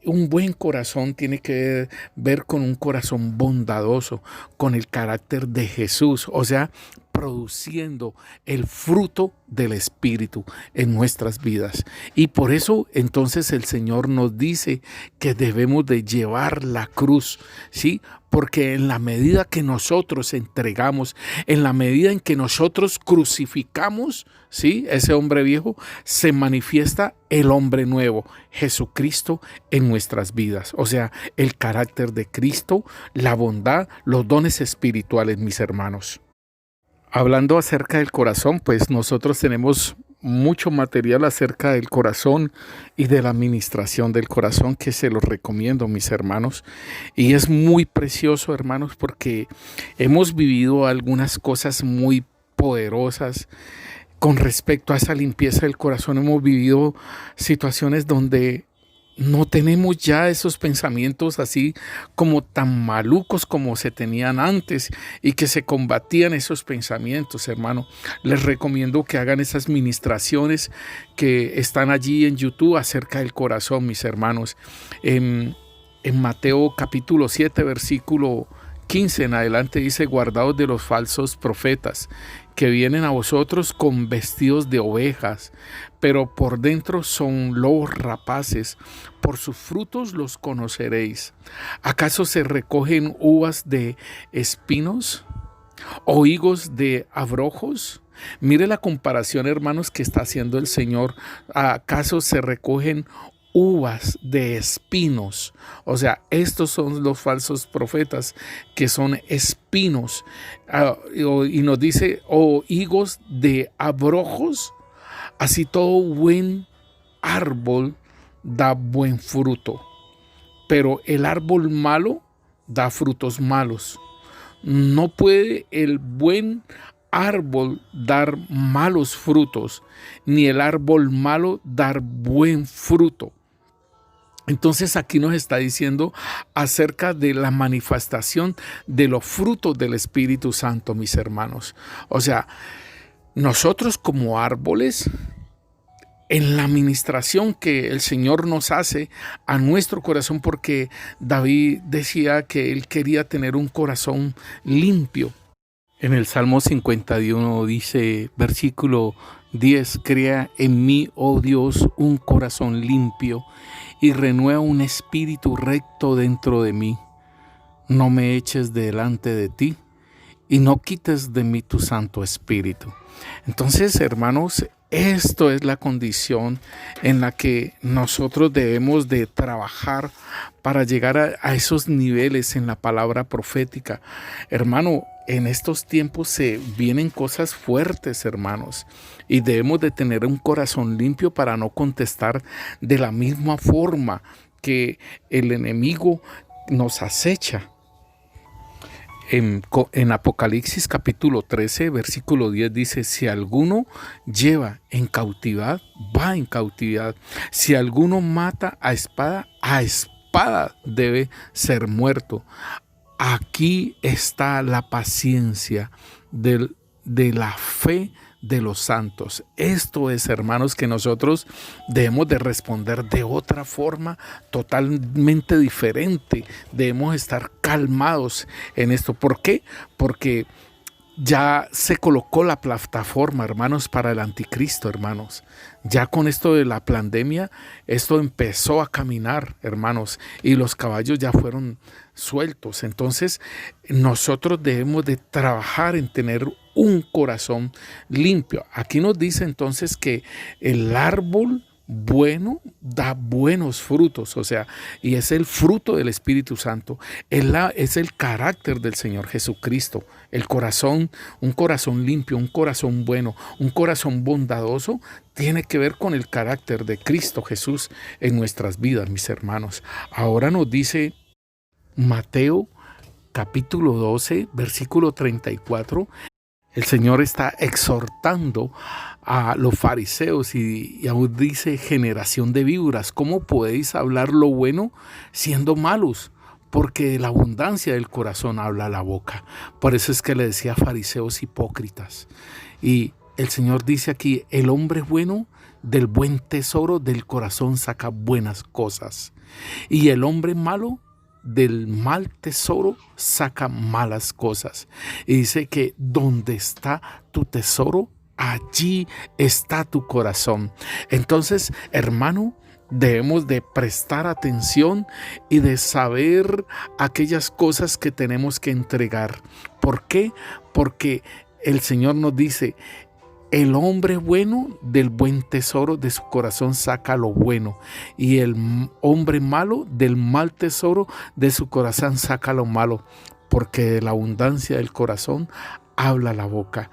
un buen corazón tiene que ver con un corazón bondadoso, con el carácter de Jesús, o sea, produciendo el fruto del Espíritu en nuestras vidas. Y por eso entonces el Señor nos dice que debemos de llevar la cruz, ¿sí? Porque en la medida que nosotros entregamos, en la medida en que nosotros crucificamos, ¿sí?, ese hombre viejo, se manifiesta el hombre nuevo, Jesucristo, en nuestras vidas. O sea, el carácter de Cristo, la bondad, los dones espirituales, mis hermanos. Hablando acerca del corazón, pues nosotros tenemos mucho material acerca del corazón y de la administración del corazón que se los recomiendo, mis hermanos. Y es muy precioso, hermanos, porque hemos vivido algunas cosas muy poderosas con respecto a esa limpieza del corazón. Hemos vivido situaciones donde no tenemos ya esos pensamientos así como tan malucos como se tenían antes y que se combatían esos pensamientos, hermano. Les recomiendo que hagan esas ministraciones que están allí en YouTube acerca del corazón, mis hermanos. En Mateo capítulo 7, versículo 15 en adelante dice: guardaos de los falsos profetas que vienen a vosotros con vestidos de ovejas, pero por dentro son lobos rapaces. Por sus frutos los conoceréis. ¿Acaso se recogen uvas de espinos o higos de abrojos? Mire la comparación, hermanos, que está haciendo el Señor. ¿Acaso se recogen uvas de espinos? O sea, estos son los falsos profetas que son espinos. Y nos dice, o higos de abrojos. Así todo buen árbol da buen fruto, pero el árbol malo da frutos malos. No puede el buen árbol dar malos frutos, ni el árbol malo dar buen fruto. Entonces aquí nos está diciendo acerca de la manifestación de los frutos del Espíritu Santo, mis hermanos. O sea, nosotros como árboles, en la administración que el Señor nos hace a nuestro corazón, porque David decía que él quería tener un corazón limpio. En el Salmo 51 dice, versículo 10, crea en mí, oh Dios, un corazón limpio y renueva un espíritu recto dentro de mí. No me eches delante de ti y no quites de mí tu Santo Espíritu. Entonces, hermanos, esto es la condición en la que nosotros debemos de trabajar para llegar a esos niveles en la palabra profética. Hermano, en estos tiempos se vienen cosas fuertes, hermanos, y debemos de tener un corazón limpio para no contestar de la misma forma que el enemigo nos acecha. En Apocalipsis capítulo 13, versículo 10 dice, si alguno lleva en cautividad, va en cautividad. Si alguno mata a espada debe ser muerto. Aquí está la paciencia de la fe de los santos. Esto es, hermanos, que nosotros debemos de responder de otra forma totalmente diferente. Debemos estar calmados en esto. ¿Por qué? Porque ya se colocó la plataforma, hermanos, para el anticristo, hermanos. Ya con esto de la pandemia, esto empezó a caminar, hermanos, y los caballos ya fueron sueltos. Entonces, nosotros debemos de trabajar en tener un corazón limpio. Aquí nos dice entonces que el árbol bueno da buenos frutos, o sea, y es el fruto del Espíritu Santo, es el carácter del Señor Jesucristo, el corazón, un corazón limpio, un corazón bueno, un corazón bondadoso, tiene que ver con el carácter de Cristo Jesús en nuestras vidas, mis hermanos. Ahora nos dice Mateo capítulo 12, versículo 34, el Señor está exhortando a los fariseos y aún dice: generación de víboras, ¿cómo podéis hablar lo bueno siendo malos? Porque de la abundancia del corazón habla la boca. Por eso es que le decía fariseos hipócritas. Y el Señor dice aquí: el hombre bueno del buen tesoro del corazón saca buenas cosas, y el hombre malo del mal tesoro saca malas cosas. Y dice que donde está tu tesoro, allí está tu corazón. Entonces, hermano, debemos de prestar atención y de saber aquellas cosas que tenemos que entregar. ¿Por qué? Porque el Señor nos dice: el hombre bueno del buen tesoro de su corazón saca lo bueno, y el hombre malo del mal tesoro de su corazón saca lo malo, porque de la abundancia del corazón habla la boca.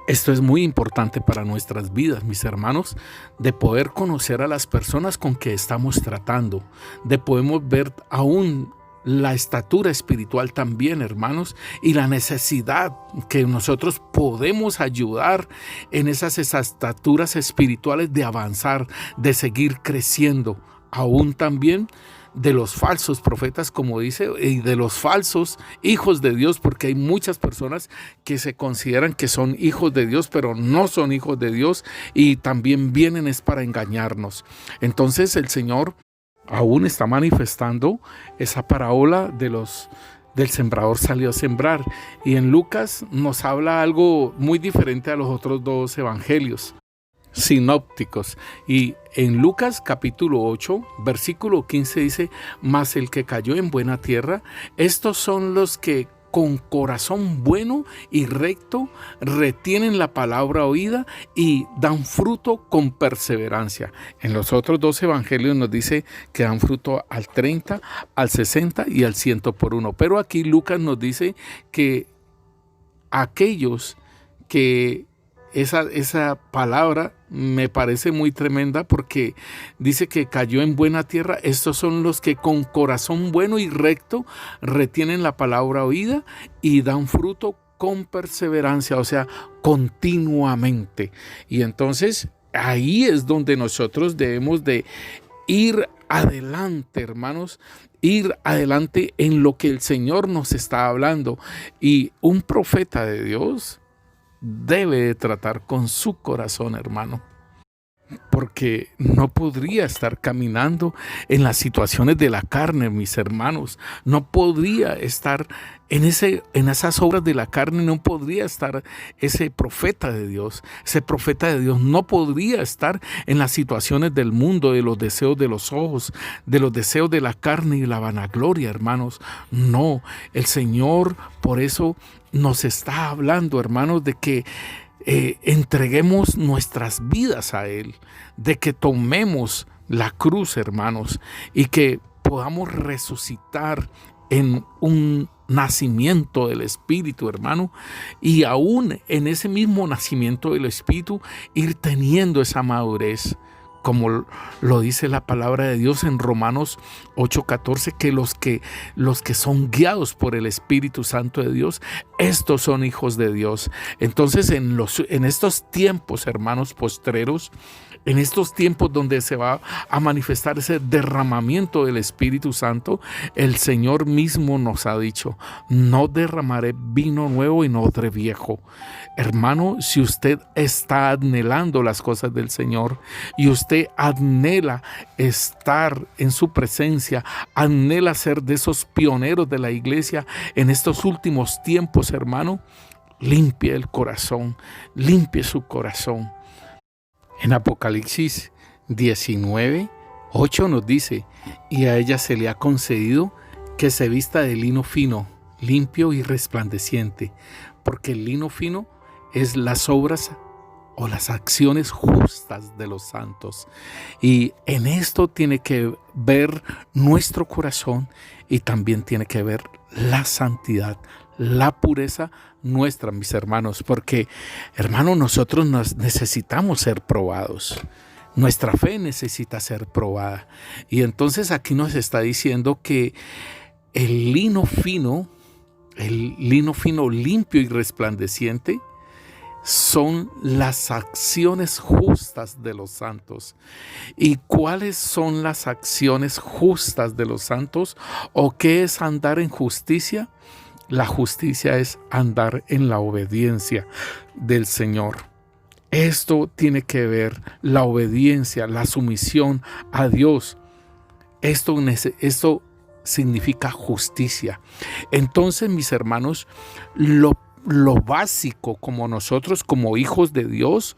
Esto es muy importante para nuestras vidas, mis hermanos, de poder conocer a las personas con que estamos tratando, de poder ver aún la estatura espiritual también, hermanos, y la necesidad que nosotros podemos ayudar en esas estaturas espirituales de avanzar, de seguir creciendo, aún también de los falsos profetas, como dice, y de los falsos hijos de Dios, porque hay muchas personas que se consideran que son hijos de Dios, pero no son hijos de Dios, y también vienen es para engañarnos. Entonces el Señor aún está manifestando esa parábola del sembrador salió a sembrar, y en Lucas nos habla algo muy diferente a los otros dos evangelios sinópticos. Y en Lucas capítulo 8 versículo 15 dice: mas el que cayó en buena tierra, estos son los que con corazón bueno y recto retienen la palabra oída y dan fruto con perseverancia. En los otros dos evangelios nos dice que dan fruto al 30, al 60 y al 100 por uno. Pero aquí Lucas nos dice que aquellos que esa palabra me parece muy tremenda, porque dice que cayó en buena tierra. Estos son los que con corazón bueno y recto retienen la palabra oída y dan fruto con perseverancia, o sea, continuamente. Y entonces ahí es donde nosotros debemos de ir adelante, hermanos, ir adelante en lo que el Señor nos está hablando. Y un profeta de Dios debe de tratar con su corazón, hermano, porque no podría estar caminando en las situaciones de la carne, mis hermanos. No podría estar en esas obras de la carne, no podría estar ese profeta de Dios. Ese profeta de Dios no podría estar en las situaciones del mundo, de los deseos de los ojos, de los deseos de la carne y la vanagloria, hermanos. No, el Señor por eso nos está hablando, hermanos, de que entreguemos nuestras vidas a Él, de que tomemos la cruz, hermanos, y que podamos resucitar en un nacimiento del Espíritu, hermano, y aún en ese mismo nacimiento del Espíritu ir teniendo esa madurez, como lo dice la palabra de Dios en Romanos 8:14, que los que son guiados por el Espíritu Santo de Dios, estos son hijos de Dios. Entonces en estos tiempos, hermanos, postreros, en estos tiempos donde se va a manifestar ese derramamiento del Espíritu Santo, el Señor mismo nos ha dicho: no derramaré vino nuevo en odre viejo. Hermano, si usted está anhelando las cosas del Señor y usted anhela estar en su presencia, anhela ser de esos pioneros de la iglesia en estos últimos tiempos, hermano, limpie el corazón, limpie su corazón. En Apocalipsis 19:8 nos dice: y a ella se le ha concedido que se vista de lino fino, limpio y resplandeciente, porque el lino fino es las obras o las acciones justas de los santos. Y en esto tiene que ver nuestro corazón y también tiene que ver la santidad, la pureza nuestra, mis hermanos, porque, hermanos, nosotros necesitamos ser probados. Nuestra fe necesita ser probada. Y entonces aquí nos está diciendo que el lino fino limpio y resplandeciente, son las acciones justas de los santos. ¿Y cuáles son las acciones justas de los santos? ¿O qué es andar en justicia? La justicia es andar en la obediencia del Señor. Esto tiene que ver la obediencia, la sumisión a Dios. Esto significa justicia. Entonces, mis hermanos, lo básico como nosotros, como hijos de Dios,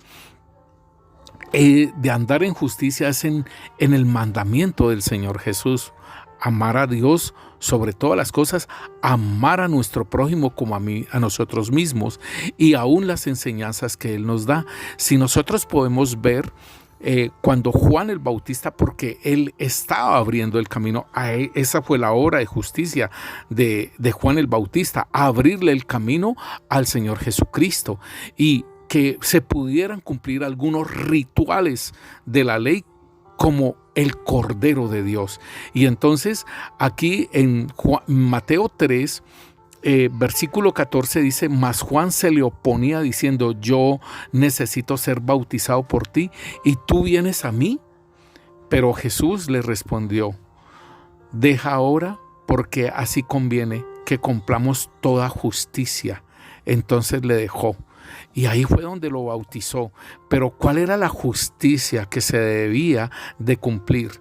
de andar en justicia es en el mandamiento del Señor Jesús. Amar a Dios sobre todas las cosas, amar a nuestro prójimo como a nosotros mismos, y aún las enseñanzas que Él nos da. Si nosotros podemos ver cuando Juan el Bautista, porque él estaba abriendo el camino, esa fue la obra de justicia de Juan el Bautista, abrirle el camino al Señor Jesucristo y que se pudieran cumplir algunos rituales de la ley como el Cordero de Dios. Y entonces aquí en Mateo 3, versículo 14 dice: mas Juan se le oponía diciendo: yo necesito ser bautizado por ti, ¿y tú vienes a mí? Pero Jesús le respondió: deja ahora, porque así conviene que cumplamos toda justicia. Entonces le dejó. Y ahí fue donde lo bautizó. Pero ¿cuál era la justicia que se debía de cumplir?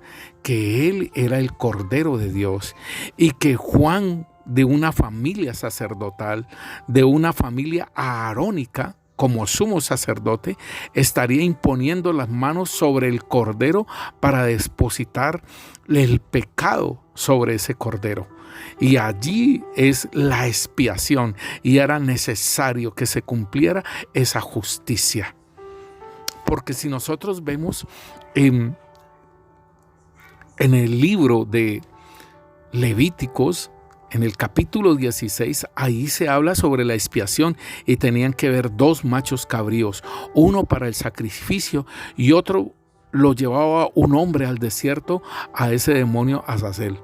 Que Él era el Cordero de Dios y que Juan, de una familia sacerdotal, de una familia aarónica, como sumo sacerdote, estaría imponiendo las manos sobre el Cordero para depositar el pecado sobre ese Cordero. Y allí es la expiación, y era necesario que se cumpliera esa justicia. Porque si nosotros vemos en el libro de Levíticos, en el capítulo 16, ahí se habla sobre la expiación y tenían que ver 2 machos cabríos, uno para el sacrificio y otro lo llevaba un hombre al desierto a ese demonio Azazel.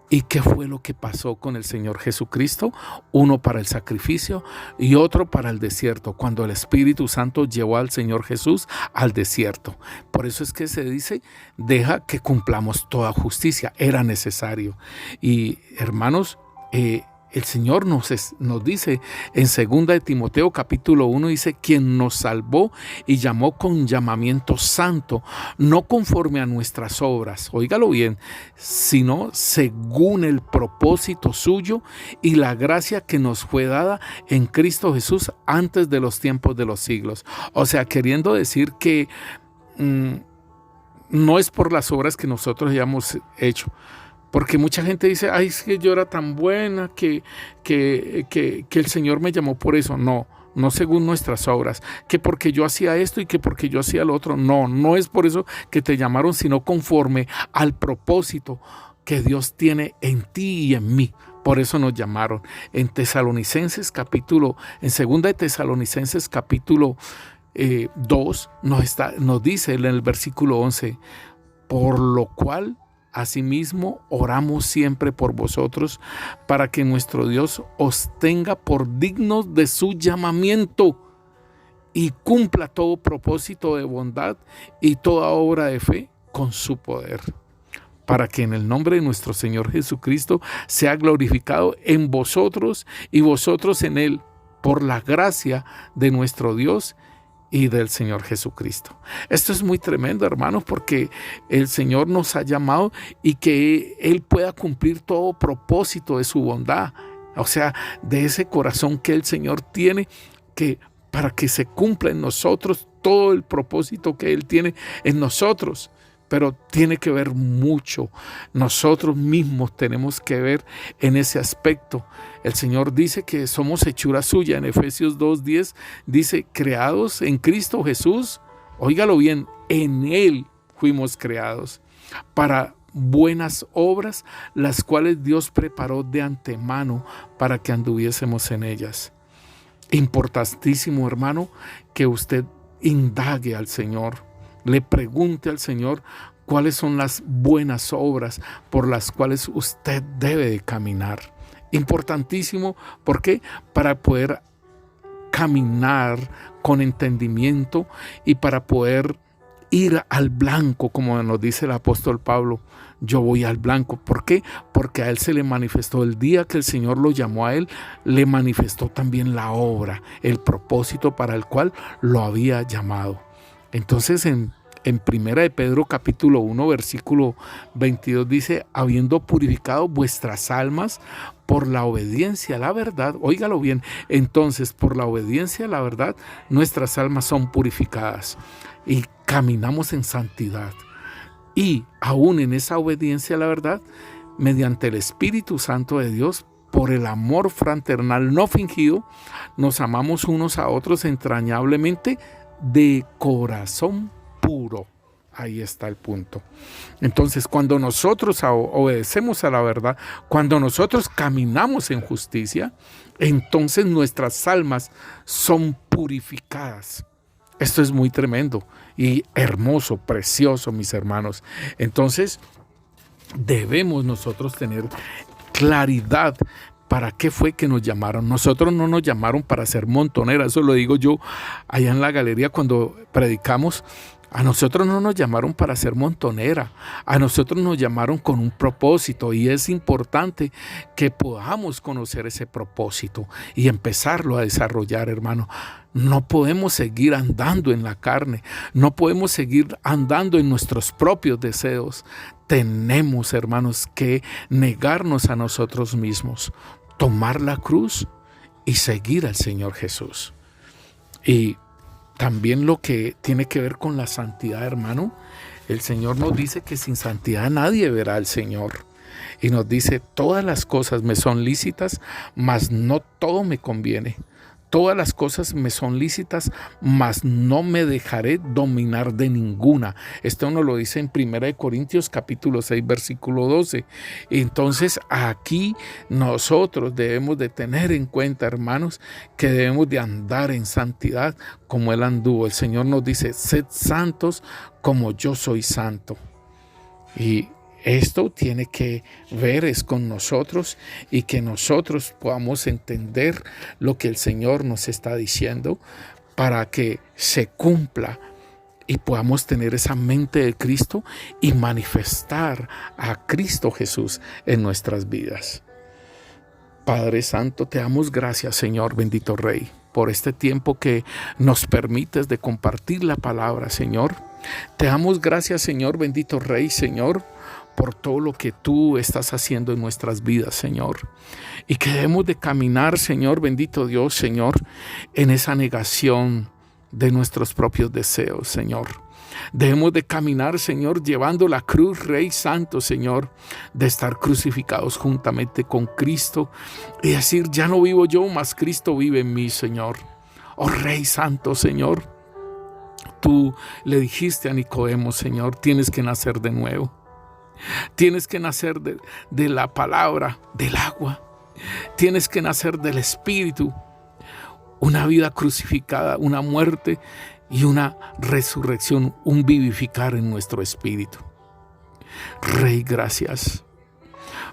¿Y qué fue lo que pasó con el Señor Jesucristo? Uno para el sacrificio y otro para el desierto, cuando el Espíritu Santo llevó al Señor Jesús al desierto. Por eso es que se dice: deja que cumplamos toda justicia. Era necesario. Y hermanos, el Señor nos dice en 2 de Timoteo capítulo 1, dice: quien nos salvó y llamó con llamamiento santo, no conforme a nuestras obras, óigalo bien, sino según el propósito suyo y la gracia que nos fue dada en Cristo Jesús antes de los tiempos de los siglos. O sea, queriendo decir que no es por las obras que nosotros hayamos hecho. Porque mucha gente dice: ay, es que yo era tan buena que el Señor me llamó por eso. No según nuestras obras, que porque yo hacía esto y que porque yo hacía lo otro. No es por eso que te llamaron, sino conforme al propósito que Dios tiene en ti y en mí. Por eso nos llamaron. En 2 de Tesalonicenses capítulo 2 nos dice en el versículo 11: por lo cual asimismo oramos siempre por vosotros, para que nuestro Dios os tenga por dignos de su llamamiento y cumpla todo propósito de bondad y toda obra de fe con su poder, para que en el nombre de nuestro Señor Jesucristo sea glorificado en vosotros y vosotros en Él, por la gracia de nuestro Dios y del Señor Jesucristo. Esto es muy tremendo, hermanos, porque el Señor nos ha llamado y que Él pueda cumplir todo propósito de su bondad, o sea, de ese corazón que el Señor tiene, que para que se cumpla en nosotros todo el propósito que Él tiene en nosotros. pero tiene que ver mucho. Nosotros mismos tenemos que ver en ese aspecto. El Señor dice que somos hechura suya. En Efesios 2:10 dice, creados en Cristo Jesús. Óigalo bien, en Él fuimos creados para buenas obras, las cuales Dios preparó de antemano para que anduviésemos en ellas. Importantísimo, hermano, que usted indague al Señor. Le pregunte al Señor cuáles son las buenas obras por las cuales usted debe de caminar. Importantísimo, ¿por qué? Para poder caminar con entendimiento y para poder ir al blanco, como nos dice el apóstol Pablo. Yo voy al blanco. ¿Por qué? Porque a él se le manifestó el día que el Señor lo llamó a él, le manifestó también la obra, el propósito para el cual lo había llamado. Entonces en 1 de Pedro capítulo 1 versículo 22 dice, habiendo purificado vuestras almas por la obediencia a la verdad, óigalo bien, entonces por la obediencia a la verdad nuestras almas son purificadas y caminamos en santidad. Y aún en esa obediencia a la verdad, mediante el Espíritu Santo de Dios, por el amor fraternal no fingido, nos amamos unos a otros entrañablemente de corazón puro. Ahí está el punto. Entonces, cuando nosotros obedecemos a la verdad, cuando nosotros caminamos en justicia, entonces nuestras almas son purificadas. Esto es muy tremendo y hermoso, precioso, mis hermanos. Entonces, debemos nosotros tener claridad. ¿Para qué fue que nos llamaron? Nosotros no nos llamaron para ser montoneras. Eso lo digo yo allá en la galería cuando predicamos. A nosotros no nos llamaron para ser montonera. A nosotros nos llamaron con un propósito. Y es importante que podamos conocer ese propósito y empezarlo a desarrollar, hermano. No podemos seguir andando en la carne. No podemos seguir andando en nuestros propios deseos. Tenemos, hermanos, que negarnos a nosotros mismos, tomar la cruz y seguir al Señor Jesús. Y también lo que tiene que ver con la santidad, hermano, el Señor nos dice que sin santidad nadie verá al Señor. Y nos dice, todas las cosas me son lícitas, mas no todo me conviene. Todas las cosas me son lícitas, mas no me dejaré dominar de ninguna. Esto nos lo dice en 1 Corintios capítulo 6, versículo 12. Entonces aquí nosotros debemos de tener en cuenta, hermanos, que debemos de andar en santidad como Él anduvo. El Señor nos dice, sed santos como yo soy santo. Y esto tiene que ver es con nosotros y que nosotros podamos entender lo que el Señor nos está diciendo para que se cumpla y podamos tener esa mente de Cristo y manifestar a Cristo Jesús en nuestras vidas. Padre Santo, te damos gracias, Señor, bendito Rey, por este tiempo que nos permites de compartir la palabra, Señor. Te damos gracias, Señor, bendito Rey, Señor, por todo lo que tú estás haciendo en nuestras vidas, Señor. Y que debemos de caminar, Señor, bendito Dios, Señor, en esa negación de nuestros propios deseos, Señor. Debemos de caminar, Señor, llevando la cruz, Rey Santo, Señor, de estar crucificados juntamente con Cristo y decir, ya no vivo yo, mas Cristo vive en mí, Señor. Oh Rey Santo, Señor, tú le dijiste a Nicodemo, Señor, tienes que nacer de nuevo. Tienes que nacer de la palabra, del agua. Tienes que nacer del Espíritu. Una vida crucificada, una muerte y una resurrección, un vivificar en nuestro espíritu. Rey, gracias.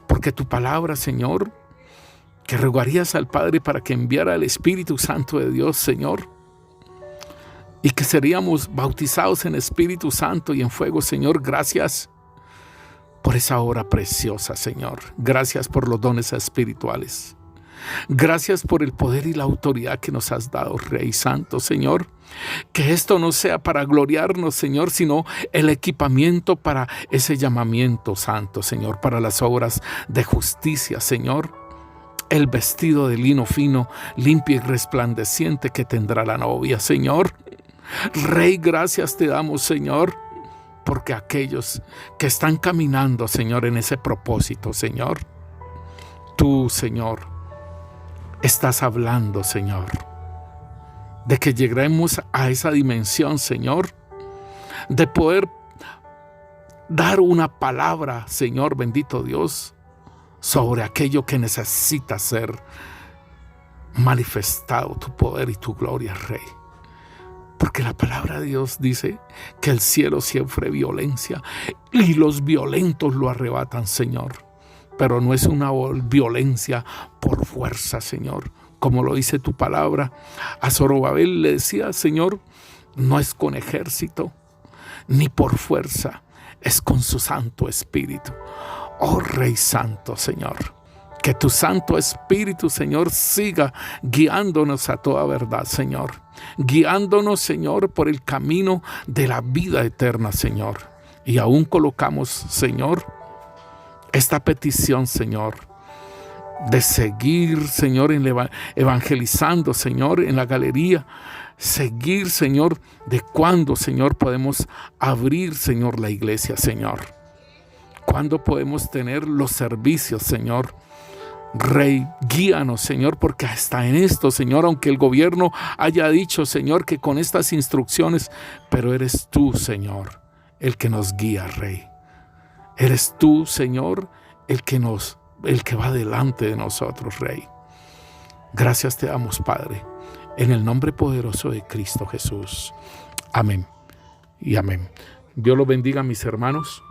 Porque tu palabra, Señor, que rogarías al Padre para que enviara el Espíritu Santo de Dios, Señor, y que seríamos bautizados en Espíritu Santo y en fuego, Señor, gracias por esa obra preciosa, Señor. Gracias por los dones espirituales. Gracias por el poder y la autoridad que nos has dado, Rey Santo, Señor. Que esto no sea para gloriarnos, Señor, sino el equipamiento para ese llamamiento santo, Señor, para las obras de justicia, Señor. El vestido de lino fino, limpio y resplandeciente que tendrá la novia, Señor. Rey, gracias te damos, Señor, porque aquellos que están caminando, Señor, en ese propósito, Señor, tú, Señor, estás hablando, Señor, de que lleguemos a esa dimensión, Señor, de poder dar una palabra, Señor, bendito Dios, sobre aquello que necesita ser manifestado, tu poder y tu gloria, Rey. Porque la palabra de Dios dice que el cielo sufre violencia y los violentos lo arrebatan, Señor. Pero no es una violencia por fuerza, Señor. Como lo dice tu palabra, a Zorobabel le decía, Señor, no es con ejército ni por fuerza, es con su Santo Espíritu. Oh Rey Santo, Señor, que tu Santo Espíritu, Señor, siga guiándonos a toda verdad, Señor. Guiándonos, Señor, por el camino de la vida eterna, Señor. Y aún colocamos, Señor, esta petición, Señor, de seguir, Señor, evangelizando, Señor, en la galería. Seguir, Señor, de cuándo, Señor, podemos abrir, Señor, la iglesia, Señor. Cuándo podemos tener los servicios, Señor. Rey, guíanos, Señor, porque hasta en esto, Señor, aunque el gobierno haya dicho, Señor, que con estas instrucciones, pero eres tú, Señor, el que nos guía, Rey. Eres tú, Señor, el que va delante de nosotros, Rey. Gracias te damos, Padre, en el nombre poderoso de Cristo Jesús. Amén y amén. Dios los bendiga, mis hermanos.